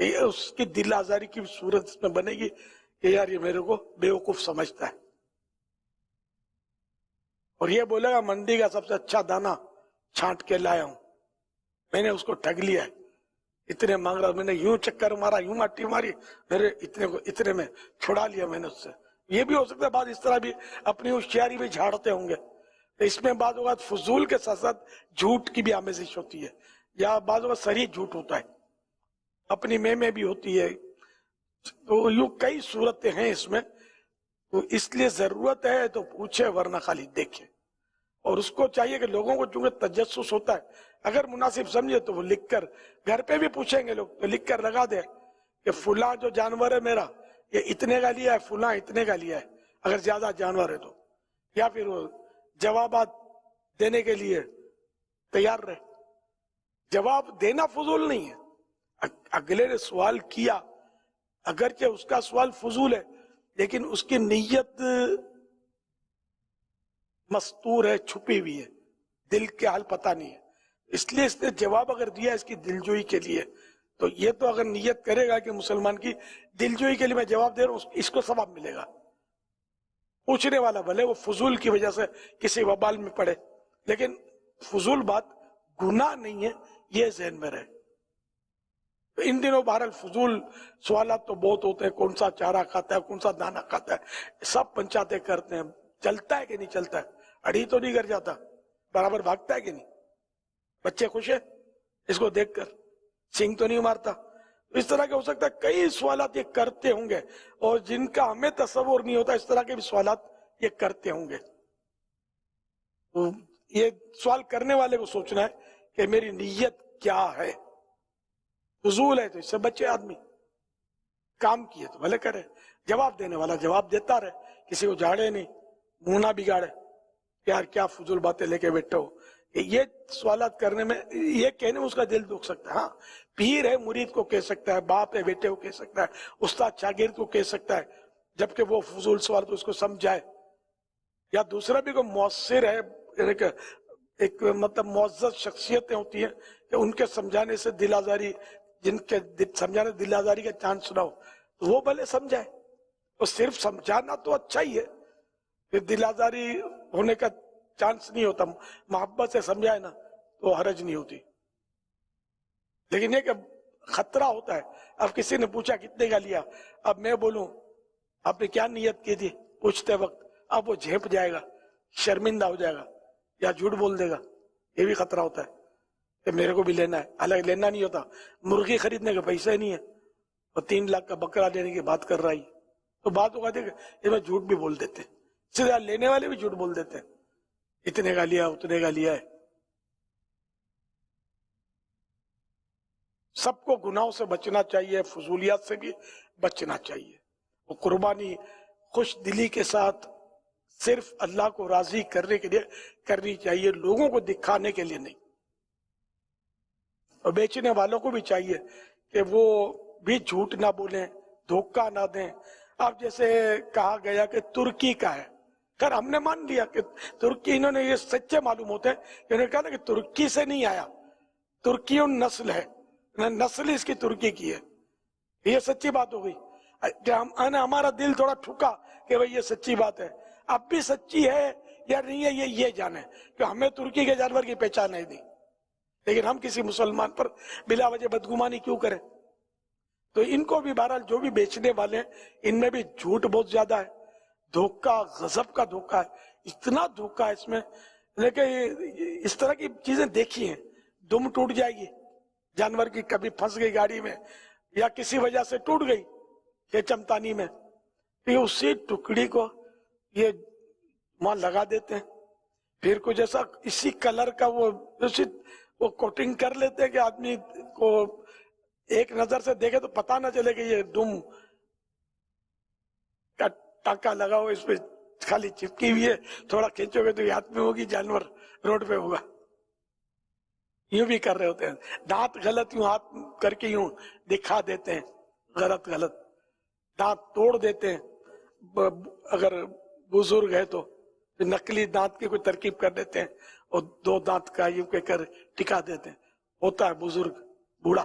یہ اس کی دل آزاری کی صورت اس میں بنے گی کہ یار یہ میرے کو بیوقوف سمجھتا ہے، اور یہ بولے گا منڈی کا سب سے اچھا دانا چھانٹ کے لایا ہوں، میں نے اس کو ٹھگ لیا ہے، اتنے مانگ رہا، میں نے یوں چکر مارا، یوں مٹی ماری، میرے اتنے میں چھڑا لیا میں نے اس سے۔ یہ بھی ہو سکتا ہے بعض اس طرح بھی اپنی ہوشیاری بھی جھاڑتے ہوں گے۔ اس میں بعض اوقات فضول کے ساتھ ساتھ جھوٹ کی بھی آمیزش ہوتی ہے، یا بعض اوقات صریح جھوٹ ہوتا ہے، اپنی میں بھی ہوتی ہے، تو یوں کئی صورتیں ہیں اس میں۔ تو اس لیے ضرورت ہے تو پوچھے ورنہ خالی دیکھے، اور اس کو چاہیے کہ لوگوں کو چونکہ تجسس ہوتا ہے، اگر مناسب سمجھے تو وہ لکھ کر، گھر پہ بھی پوچھیں گے لوگ تو لکھ کر لگا دے کہ فلاں جو جانور ہے میرا یہ اتنے کا لیا ہے، فلاں اتنے کا لیا ہے، اگر زیادہ جانور ہے تو، یا پھر وہ جوابات دینے کے لیے تیار رہے۔ جواب دینا فضول نہیں ہے، اگلے نے سوال کیا اگرچہ اس کا سوال فضول ہے لیکن اس کی نیت مستور ہے، چھپی ہوئی ہے، دل کے حال پتہ نہیں ہے، اس لیے اس نے جواب اگر دیا اس کی دلجوئی کے لیے، تو یہ تو اگر نیت کرے گا کہ مسلمان کی دلجوئی کے لیے میں جواب دے رہا ہوں، اس کو ثواب ملے گا۔ پوچھنے والا بھلے وہ فضول کی وجہ سے کسی وبال میں پڑے، لیکن فضول بات گناہ نہیں ہے، یہ ذہن میں رہے۔ ان دنوں بہرحال فضول سوالات تو بہت ہوتے ہیں، کون سا چارہ کھاتا ہے، کون سا دانا کھاتا ہے، سب پنچاتیں کرتے ہیں، چلتا ہے کہ نہیں چلتا ہے، اڑی تو نہیں کر جاتا، برابر بھاگتا ہے کہ نہیں، بچے خوش ہیں اس کو دیکھ کر، سنگ تو نہیں مارتا۔ اس طرح کے ہو سکتا ہے کئی سوالات یہ کرتے ہوں گے، اور جن کا ہمیں تصور نہیں ہوتا اس طرح کے بھی سوالات یہ کرتے ہوں گے۔ تو یہ سوال کرنے والے کو سوچنا ہے کہ میری نیت کیا ہے، فضول ہے تو اس سے بچے آدمی، کام کیے تو بھلے کرے، جواب دینے والا جواب دیتا رہے، کسی کو جھاڑے نہیں، منہ نہ بگاڑے، یار کیا فضول باتیں لے کے بیٹھے ہو۔ یہ سوالات کرنے میں، یہ کہنے میں اس کا دل دکھ سکتا ہے، ہاں پیر ہے مرید کو کہہ سکتا ہے، باپ ہے بیٹے کو کہہ سکتا ہے، استاد شاگرد کو کہہ سکتا ہے، جبکہ وہ فضول سوال تو اس کو سمجھائے، یا دوسرا بھی کوئی مؤثر ہے، ایک مطلب معزز شخصیتیں ہوتی ہیں کہ ان کے سمجھانے سے دل آزاری، جن کے سمجھانے دل آزاری کا چانس نہ ہو تو وہ بھلے سمجھائے، تو صرف سمجھانا تو اچھا ہی ہے، پھر دل آزاری ہونے کا چانس نہیں ہوتا، محبت سے سمجھائے نا تو حرج نہیں ہوتی۔ لیکن یہ کہ خطرہ ہوتا ہے، اب کسی نے پوچھا کتنے کا لیا، اب میں بولوں آپ نے کیا نیت کی تھی پوچھتے وقت، اب وہ جھیپ جائے گا، شرمندہ ہو جائے گا، یا جھوٹ بول دے گا، یہ بھی خطرہ ہوتا ہے کہ میرے کو بھی لینا ہے، حالانکہ لینا نہیں ہوتا، مرغی خریدنے کے پیسے نہیں ہے، اور 3 لاکھ کا بکرا لینے کی بات کر رہا ہے، تو بات ہوگا کہ یہ میں جھوٹ بھی بول دیتے ہیں، سیدھا لینے والے بھی جھوٹ بول دیتے ہیں، اتنے کا لیا اتنے کا لیا ہے۔ سب کو گناہوں سے بچنا چاہیے، فضولیات سے بھی بچنا چاہیے، وہ قربانی خوش دلی کے ساتھ صرف اللہ کو راضی کرنے کے لیے کرنی چاہیے، لوگوں کو دکھانے کے لیے نہیں۔ اور بیچنے والوں کو بھی چاہیے کہ وہ بھی جھوٹ نہ بولیں، دھوکہ نہ دیں۔ اب جیسے کہا گیا کہ ترکی کا ہے، خیر ہم نے مان لیا کہ ترکی، انہوں نے یہ سچے معلوم ہوتے ہیں، انہوں نے کہا کہ ترکی سے نہیں آیا، ترکی نسل ہے، نسل اس کی ترکی کی ہے، یہ سچی بات ہو گئی کہ ہمارا دل تھوڑا ٹھکا کہ بھئی یہ سچی بات ہے، اب بھی سچی ہے یا نہیں ہے یہ جانے کہ ہمیں ترکی کے جانور کی پہچان نہیں دی، لیکن ہم کسی مسلمان پر بلا وجہ بدگمانی کیوں کریں؟ تو ان کو بھی بہرحال جو بھی بیچنے والے ہیں ان میں بھی جھوٹ بہت زیادہ ہے، دھوکہ، غضب کا دھوکہ ہے، اتنا دھوکہ ہے اس میں، لیکن اس طرح کی چیزیں دیکھی ہیں، دم ٹوٹ جائے گی جانور کی، کبھی پھنس گئی گاڑی میں یا کسی وجہ سے ٹوٹ گئی یہ چمتانی میں، پھر اسی ٹکڑی کو یہ وہاں لگا دیتے ہیں، پھر کچھ ایسا اسی کلر کا وہ کوٹنگ کر لیتے ہیں کہ آدمی کو ایک نظر سے دیکھے تو پتہ نہ چلے کہ یہ دم کا ٹاکا لگا ہو، اس پہ خالی چپکی ہوئی ہے، تھوڑا کھینچو گے تو یہ ہاتھ میں ہوگی، جانور روڈ پہ ہوگا۔ یوں بھی کر رہے ہوتے ہیں، دانت غلط یوں ہاتھ کر کے یوں دکھا دیتے ہیں، غلط دانت توڑ دیتے ہیں، اگر بزرگ ہے تو نقلی دانت کی کوئی ترکیب کر دیتے ہیں اور 2 دانت کا یوں کہہ کر ٹکا دیتے ہیں، ہوتا ہے بزرگ بوڑھا،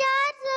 400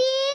3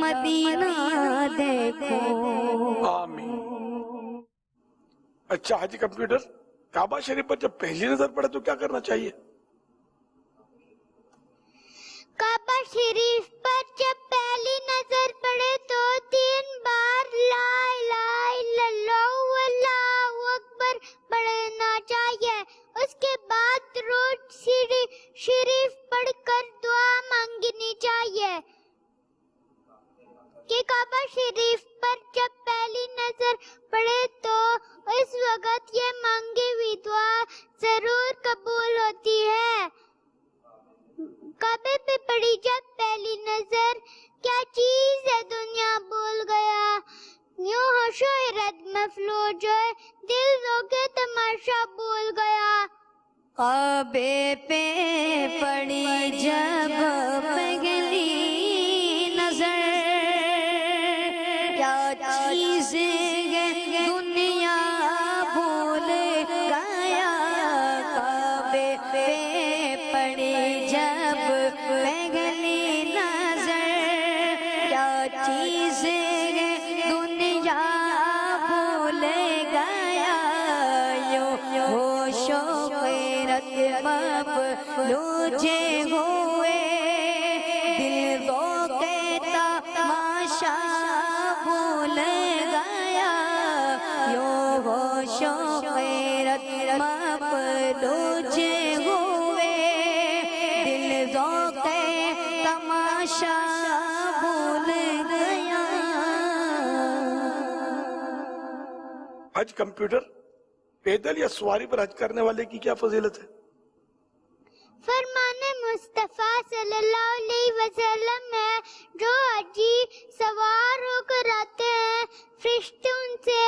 مدینہ دیکھوں. آمین. اچھا حاجی کمپیوٹر، کعبہ شریف پر جب پہلی نظر پڑے تو کیا کرنا چاہیے؟ کعبہ شریف پر جب پہلی نظر پڑے تو 3 بار لا الہ الا اللہ واللہ اکبر پڑھنا چاہیے. اس کے بعد درود شریف پڑھ کر دعا مانگنی چاہیے کہ کعبہ شریف پر جب پہلی نظر پڑے تو اس وقت یہ مانگی ہوئی دعا ضرور قبول ہوتی ہے. کعبے پہ پڑی جب پہلی نظر، کیا چیز ہے دنیا بھول گیا، یوں ہوش و حیرت مفلوج ہوئے دل رو کے تماشا بھول گیا. کعبے پہ پڑی جب پہلی نظر، کیا چیز ہے دنیا بھول گیا. کعبے پہ پڑی جب پہلی نظر، کیا چیز ہے دنیا بھول گیا. یوں ہوش و غیرت مفلوجے ہوئے دل رو کے تماشا بھول گیا. یوں ہوش و غیرت مفلوجے ہوئے دل رو کے تماشا بھول گیا. حج کمپیوٹر، پیدل یا سواری پر حج کرنے والے کی کیا فضیلت ہے؟ فرمان مصطفیٰ صلی اللہ علیہ وسلم ہے، جو حجی سوار ہو کر آتے ہیں فرشتے ان سے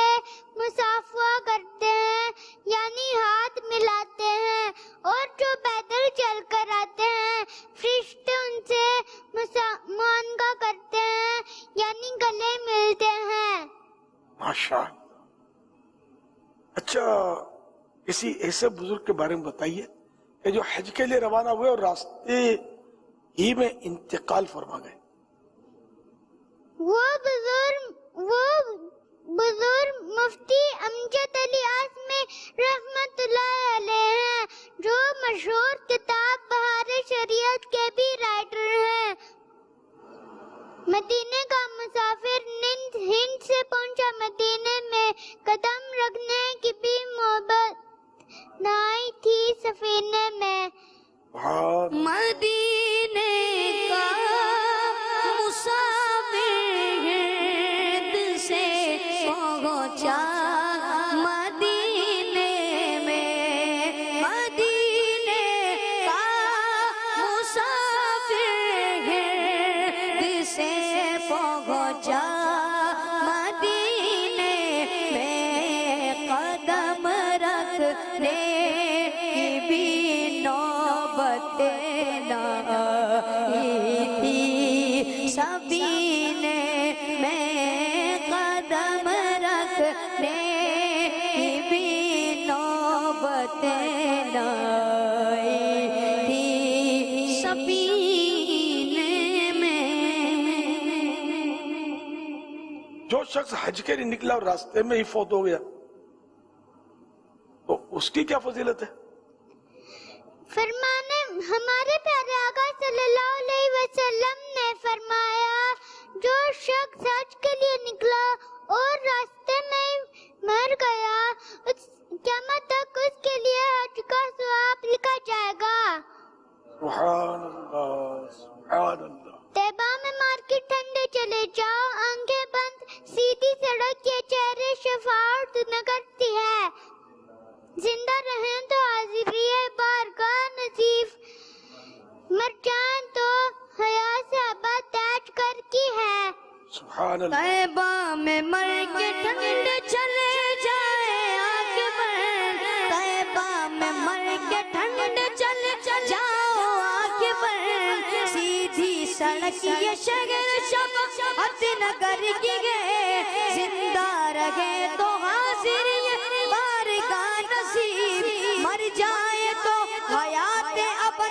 مصافحہ کرتے ہیں یعنی ہاتھ ملاتے ہیں، اور جو پیدل چل کر آتے ہیں فرشتے ان سے معانقہ کرتے ہیں یعنی گلے ملتے ہیں. ماشاء اللہ. اچھا کسی ایسے بزرگ کے بارے میں بتائیے کہ جو حج کے لیے روانہ ہوئے اور راستے ہی میں انتقال فرما گئے. وہ بزرگ مفتی امجد علی اعظمی رحمت اللہ علیہ ہیں، جو مشہور کتاب بہار شریعت کے بھی رائٹر ہیں. مدینے کا مسافر ہند سے پہنچا مدینے میں قدم رکھنے کی بھی محبت نائی تھی سفینے میں. مدینے کا مسافر ہند سے پہنچا مدینے میں، مدینے کا مسافر ہند سے پہنچا مدینے میں، قدم رکھنے کی بھی نوبت نائی تھی سفینے میں، قدم رکھنے کی بھی نوبت نائی تھی سفینے میں. جو شخص حج کے لیے نکلا اور راستے میں ہی فوت ہو گیا تو اس کی کیا فضیلت ہے؟ فرمانے ہمارے پیارے آقا صلی اللہ علیہ وسلم نے فرمایا، جو شخص حج کے لیے نکلا اور راستے میں مر گیا قیامت تک اس کے لیے حج کا ثواب لکھا جائے گا. سبحان اللہ سبحان اللہ. طیبہ میں مارکیٹ ٹھنڈے چلے جاؤ، آنکھیں بند، سیدھی سڑک کے چہرے شفاعت نہ کرتی ہے. زندہ رہیں تو حاضری بارگاہ نصیب، مر جائیں تو حیا سے ابد تاج کر کی ہے. سبحان اللہ. طیبہ میں مر کے ٹھنڈے چلے جائے آگے بڑھ، طیبہ میں مر کے ٹھنڈے چلے جاؤ آگے بڑھ، سیدھی سڑک یہ شہر شفاعت نگر کی گئے، زندہ رہے تو حاضری بارگاہ نصیب، مر جائے تو حیات ابد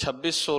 2600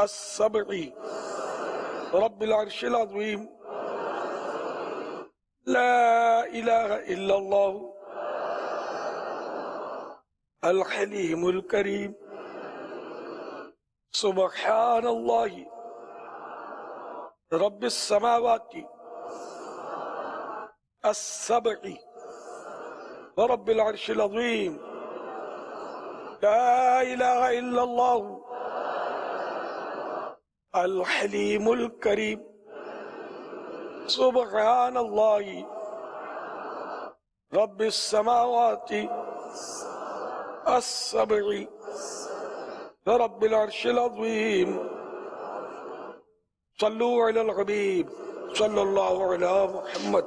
as-sab'i rabbil arshil azim la ilaha illallah al-halimul kareem subhanallahi rabbis samawati as-sab'i rabbil arshil azim la ilaha illallah al-halimul kareem subhanallahi rabbis samawati as-sab'i rabbil arshil azim sallu ala al-habib sallallahu ala Muhammad।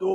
2,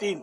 3,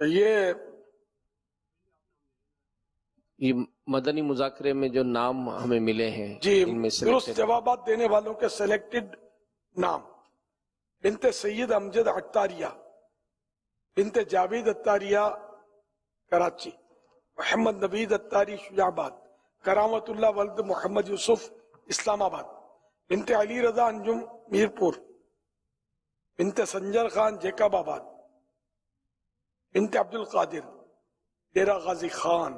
یہ مدنی مذاکرے میں جو نام ہمیں ملے ہیں جی ان میں درست جوابات دینے والوں کے سلیکٹڈ نام: بنت سید امجد عطاریہ، بنت جاوید عطاریہ کراچی، محمد نوید عطاری شجاع آباد، کرامت اللہ ولد محمد یوسف اسلام آباد، بنت علی رضا انجم میرپور، بنت سنجر خان جیکب آباد، بنت عبد القادر ڈیرہ غازی خان۔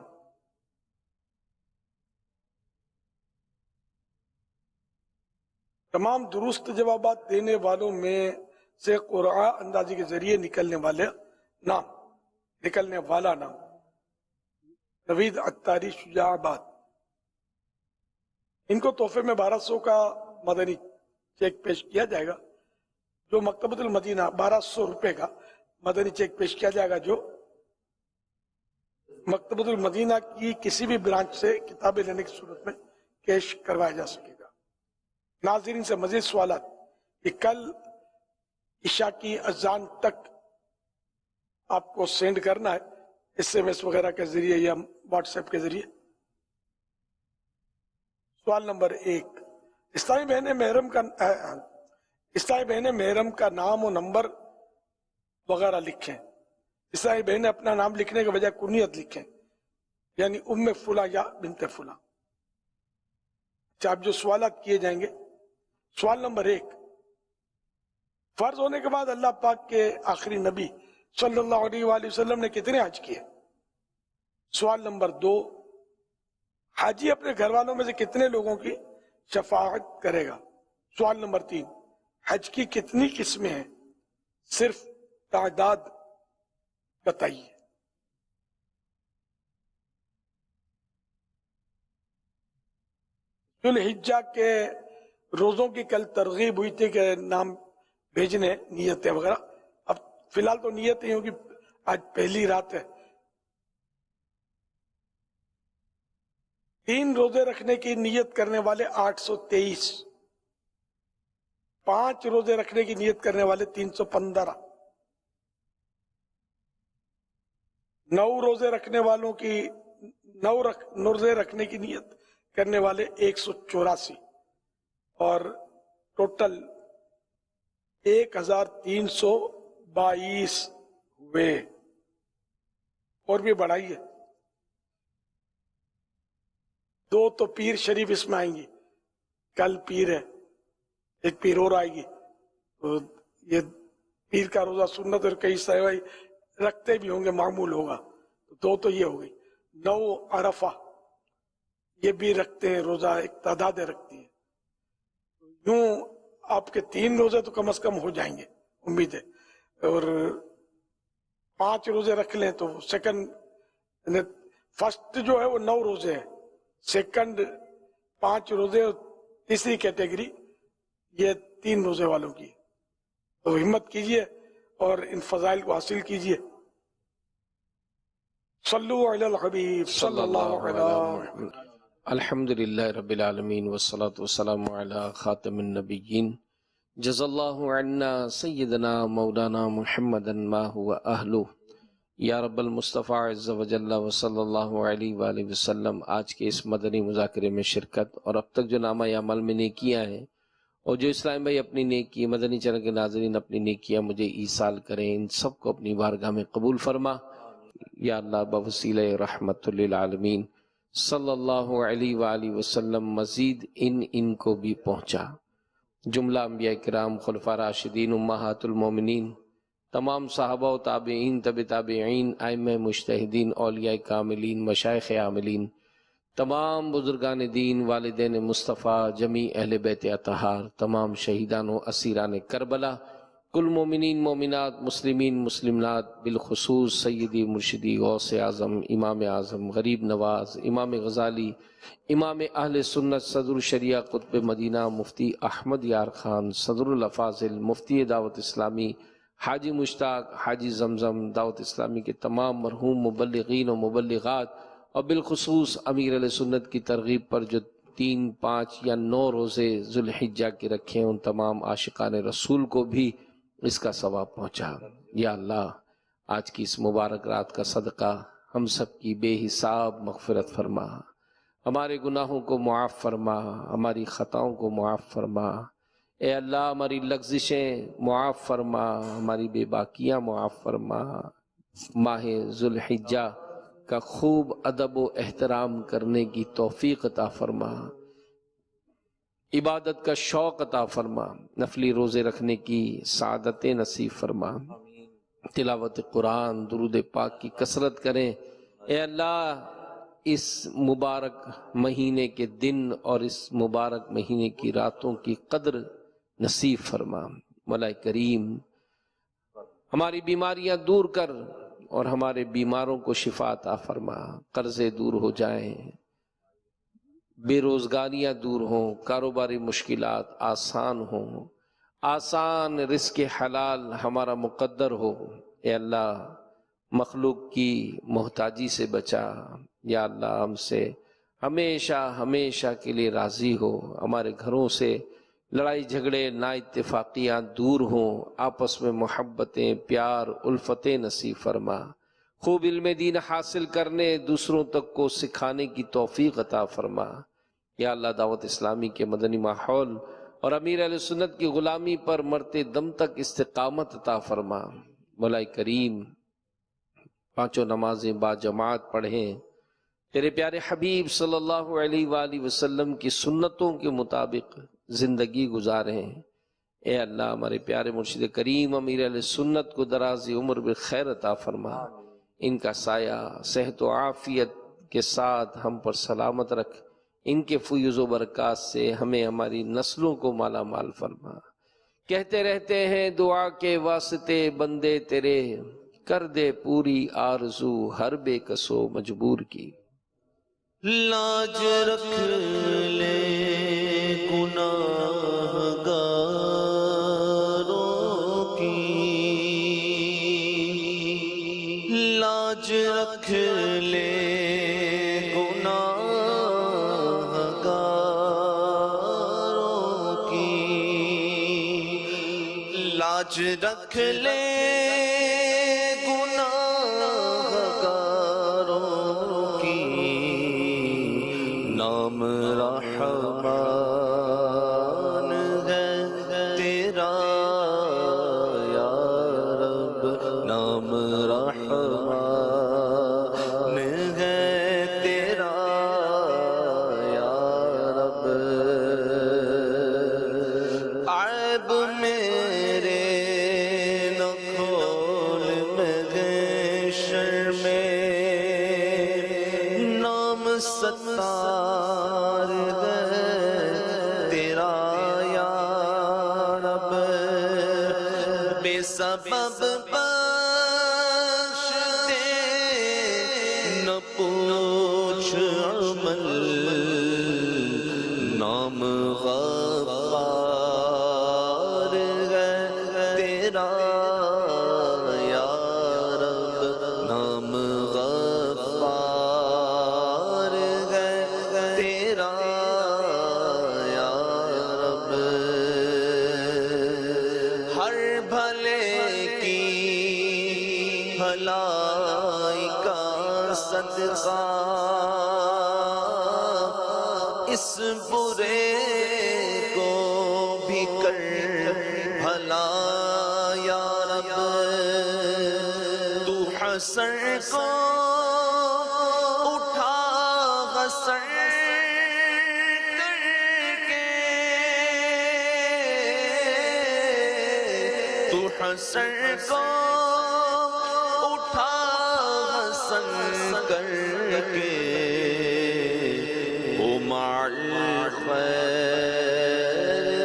تمام درست جوابات دینے والوں میں سے قرآن اندازی کے ذریعے نکلنے والا نام نوید عطاری شجاع آباد۔ ان کو تحفے میں 1200 کا مدنی چیک پیش کیا جائے گا، جو مکتبۃ المدینہ 1200 روپے کا مدنی چیک پیش کیا جائے گا، جو مکتبۃ المدینہ کی کسی بھی برانچ سے کتابیں لینے کی صورت میں کیش کروایا جا سکے گا۔ ناظرین سے مزید سوالات کہ کل عشاء کی اذان تک آپ کو سینڈ کرنا ہے SMS وغیرہ کے ذریعے یا واٹس ایپ کے ذریعے۔ سوال نمبر 1، اسلامی بہنیں محرم کا نام و نمبر وغیرہ لکھیں۔ اسلامی بہنیں اپنا نام لکھنے کے بجائے کنیت لکھیں، یعنی ام فلاں یا بنت فلاں۔ اچھا، آپ جو سوالات کیے جائیں گے، سوال نمبر 1، فرض ہونے کے بعد اللہ پاک کے آخری نبی صلی اللہ علیہ وآلہ وسلم نے کتنے حج کیے؟ سوال نمبر 2، حاجی اپنے گھر والوں میں سے کتنے لوگوں کی شفاعت کرے گا؟ سوال نمبر 3، حج کی کتنی قسمیں ہیں؟ صرف تعداد بتائیے۔ ذوالحجہ کے روزوں کی کل ترغیب ہوئی تھی کہ نام بھیجنے، نیتیں وغیرہ۔ اب فی الحال تو نیت ہی ہوگی، آج پہلی رات ہے۔ 3 روزے رکھنے کی نیت کرنے والے 823، 5 روزے رکھنے کی نیت کرنے والے 315، 9 روزے رکھنے والوں کی 9 روزے رکھنے کی نیت کرنے والے 184، اور ٹوٹل 1322 ہوئے۔ اور بھی بڑھائیے، 2 تو پیر شریف اس میں آئیں گی، کل پیر ہے، ایک پیر اور آئے گی، تو یہ پیر کا روزہ سنت اور کئی سوائے رکھتے بھی ہوں گے، معمول ہوگا، تو 2 تو یہ ہو گئی۔ 9 عرفہ یہ بھی رکھتے ہیں روزہ، ایک تعداد رکھتی ہیں۔ یوں آپ کے 3 روزے تو کم از کم ہو جائیں گے، امید ہے، اور 5 روزے رکھ لیں تو سیکنڈ، فرسٹ جو ہے وہ 9 روزے ہیں، سیکنڈ 5 روزے، اور تیسری کیٹیگری یہ 3 روزے والوں کی۔ تو ہمت کیجئے اور ان فضائل کو حاصل کیجئے۔ صلو علی الحبیب صلی اللہ علیہ وسلم۔ الحمدللہ رب العالمین والصلاة والسلام علی خاتم النبیین، جزا اللہ عنا سیدنا مولانا محمدا ما هو اہلہ، یا رب المصطفیٰ عز و جل و صلی اللہ علیہ وآلہ وسلم۔ آج کے اس مدنی مذاکرے میں شرکت اور اب تک جو نامہ عمل میں نیکیاں ہیں، اور جو اسلام بھائی اپنی نیکی، مدنی چینل کے ناظرین اپنی نیکیاں مجھے ایصال کریں، ان سب کو اپنی بارگاہ میں قبول فرما یا اللہ، بوسیلہ رحمت للعالمین صلی اللہ علیہ وآلہ وسلم۔ مزید ان کو بھی پہنچا۔ جملہ انبیاء کرام، خلفاء راشدین، امہات المومنین، تمام صحابہ و تابعین، تبع تابعین، ائمہ مجتہدین، اولیاء کاملین، مشائخ عاملین، تمام بزرگان دین، والدین مصطفیٰ، جمیع اہل بیت اطہار، تمام شہیدان و اسیران کربلا، کل مومنین مومنات، مسلمین مسلمات، بالخصوص سیدی مرشدی غوث اعظم، امام اعظم، غریب نواز، امام غزالی، امام اہل سنت، صدر الشریعہ قطب مدینہ مفتی احمد یار خان، صدر الافاضل، مفتی دعوت اسلامی حاجی مشتاق، حاجی زمزم، دعوت اسلامی کے تمام مرحوم مبلغین و مبلغات، اور بالخصوص امیر علیہ سنت کی ترغیب پر جو 3، 5 یا 9 روزے ذوالحجہ کے رکھے، ان تمام عاشقان رسول کو بھی اس کا ثواب پہنچا۔ یا اللہ، آج کی اس مبارک رات کا صدقہ ہم سب کی بے حساب مغفرت فرما، ہمارے گناہوں کو معاف فرما، ہماری خطاؤں کو معاف فرما، اے اللہ ہماری لغزشیں معاف فرما، ہماری بے باکیاں معاف فرما، ماہ ذوالحجہ کا خوب ادب و احترام کرنے کی توفیق عطا فرما، عبادت کا شوق عطا فرما، نفلی روزے رکھنے کی سعادت نصیب فرما، تلاوت قرآن درود پاک کی کثرت کریں۔ اے اللہ اس مبارک مہینے کے دن اور اس مبارک مہینے کی راتوں کی قدر نصیب فرما۔ مولا کریم ہماری بیماریاں دور کر اور ہمارے بیماروں کو شفا عطا فرما، قرضے دور ہو جائیں، بے روزگاریاں دور ہوں، کاروباری مشکلات آسان ہوں، آسان رزق حلال ہمارا مقدر ہو۔ اے اللہ مخلوق کی محتاجی سے بچا، یا اللہ ہم سے ہمیشہ ہمیشہ کے لیے راضی ہو، ہمارے گھروں سے لڑائی جھگڑے نا اتفاقیاں دور ہوں، آپس میں محبتیں پیار الفتیں نصیب فرما، خوب علم دین حاصل کرنے دوسروں تک کو سکھانے کی توفیق عطا فرما۔ یا اللہ دعوت اسلامی کے مدنی ماحول اور امیر اہل سنت کی غلامی پر مرتے دم تک استقامت عطا فرما۔ مولا کریم پانچوں نمازیں با جماعت پڑھیں، تیرے پیارے حبیب صلی اللہ علیہ وآلہ وسلم کی سنتوں کے مطابق زندگی گزاریں۔ اے اللہ ہمارے پیارے مرشد کریم امیر اہل سنت کو دراز عمر بخیر عطا فرما، ان کا سایہ صحت و عافیت کے ساتھ ہم پر سلامت رکھ، ان کے فیض و برکات سے ہمیں ہماری نسلوں کو مالا مال فرما۔ کہتے رہتے ہیں دعا کے واسطے بندے تیرے، کر دے پوری آرزو ہر بے کسو مجبور کی۔ لاج رکھ لے گناہگاروں کی، لاج رکھ لے گناہگاروں کی، لاج رکھ لے نام رحمان ہے تیرا یا رب، نام رحمان ہے تیرا یا رب، عیب میرے نہ کھول مجھے شرم، نام ستار ہے تیرا یا رب، بے سبب بخش دے نہ پوچھ عمل، نام غفار ہے تیرا یا رب، نام غفار تیرا یا رب، ہر بھلے کی بھلائی کا صدقہ، اس برے کو بھی کر بھلا یا رب، تو حسن کو اٹھا حسن حسن کو اٹھا حسن کر کے، او مع الخیر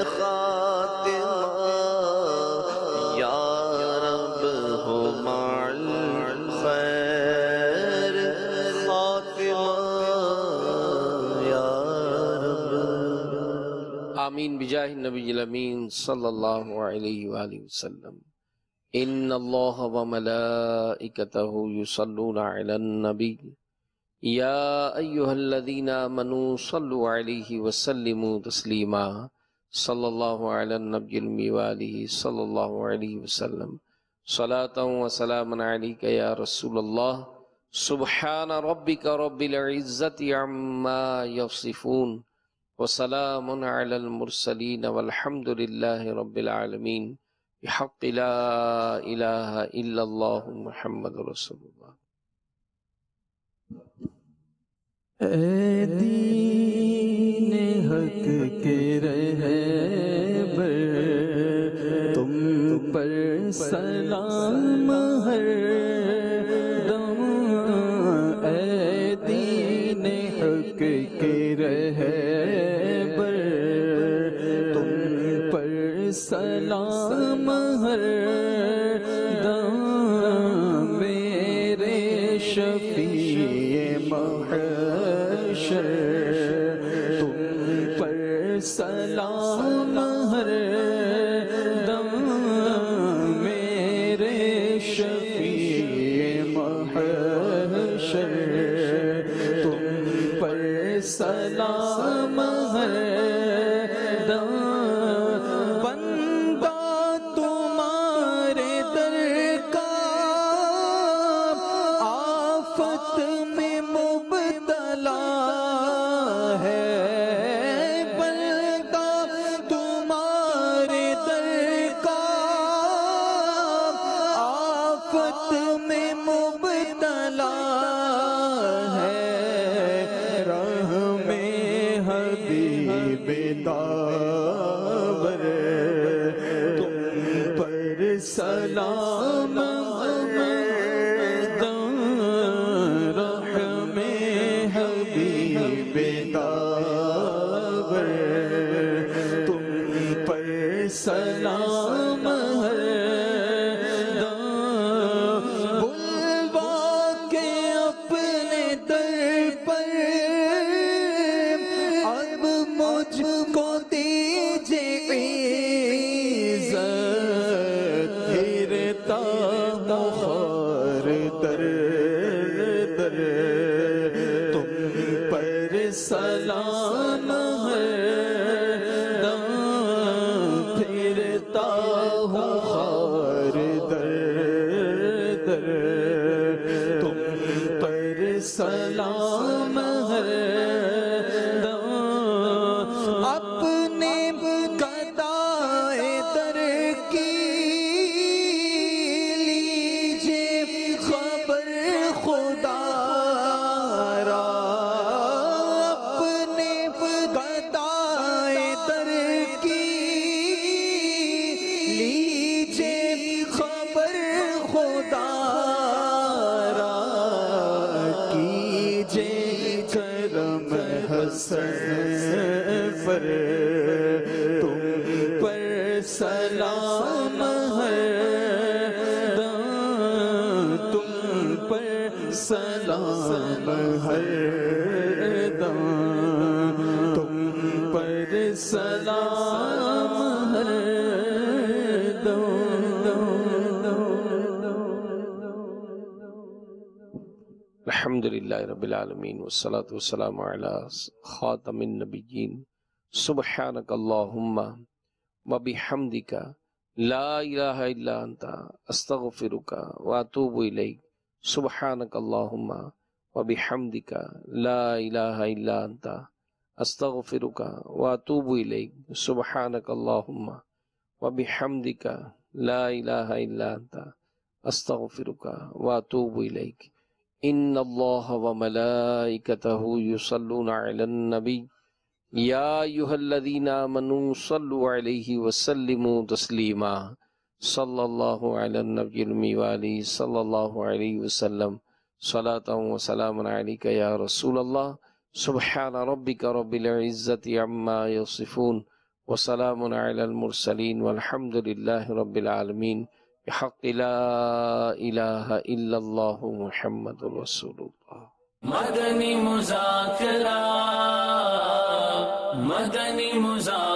خاتمہ یا رب، ہو مع الخیر خاتمہ یا رب۔ آمین بجاہ النبی الامین صلی اللہ علیہ وآلہ وسلم۔ ان اللہ وملائکتہ یصلون علی النبی یا ایہا الذین آمنوا صلوا علیہ وسلموا تسلیما، صلی اللہ علی النبی الأمی وآلہ صلی اللہ علیہ وسلم۔ صلاة وسلام عليك يا رسول الله سبحان ربك رب العزة عما يصفون وسلام على المرسلين والحمد لله رب العالمين بحق لا إله إلا الله محمد رسول الله. اے دین حق کے رہبر تم پر سلام ہر دم، اے دین حق کے رہبر تم پر سلام ہر دم، میرے شفیع محشر تم پر سلام ہر دم، میرے شفیع محشر تم پر سلام ہر دم، بندہ تمہارے در کا آفت میں مبتلا ہے، بندہ تمہارے در کا آفت میں مبتلا ہے، راہ میں حبیب داور تم پر سلام دم، راہ میں حبیب داور تم پر سلام دم، بلوا کے اپنے در پر اب مجھ کو دیجئے عزت، پھرتا ہوں خار در در تم پر سلام دم، پھرتا ہوں خار در در تم پر سلام دم، اپنے قضائے در کی لیجے خبر خدا را، اپنے قضائے در کی لیجے خبر خدا را، کیجے کرم حسن پر تم پر سلام دم، تم پر سلام دم، تم پر سلام دم۔ الحمدللہ رب العالمین والصلاة والسلام علی خاتم النبیین سبحانک اللہم وبحمدک لا الہ الا انت استغفرک واتوب الیک، سبحانک اللہم وبحمدک لا الہ الا انت استغفرک واتوب الیک، سبحانک اللہم وبحمدک لا الہ الا انت استغفرک واتوب الیک۔ ان اللہ وملائکتہ یصلون علی النبی یا ایھا الذین آمنوا صلوا علیہ وسلموا تسلیما، صلی اللہ علی النبی الأمی وآلہ صلی اللہ علیہ وسلم، صلاۃ وسلام علیک یا رسول اللہ، سبحان ربک رب العزة عما یصفون وسلام علی المرسلین والحمد للہ رب العالمین بحق لا الہ الا اللہ محمد رسول اللہ۔ مدنی مذاکرہ، مدنی مذاکرہ۔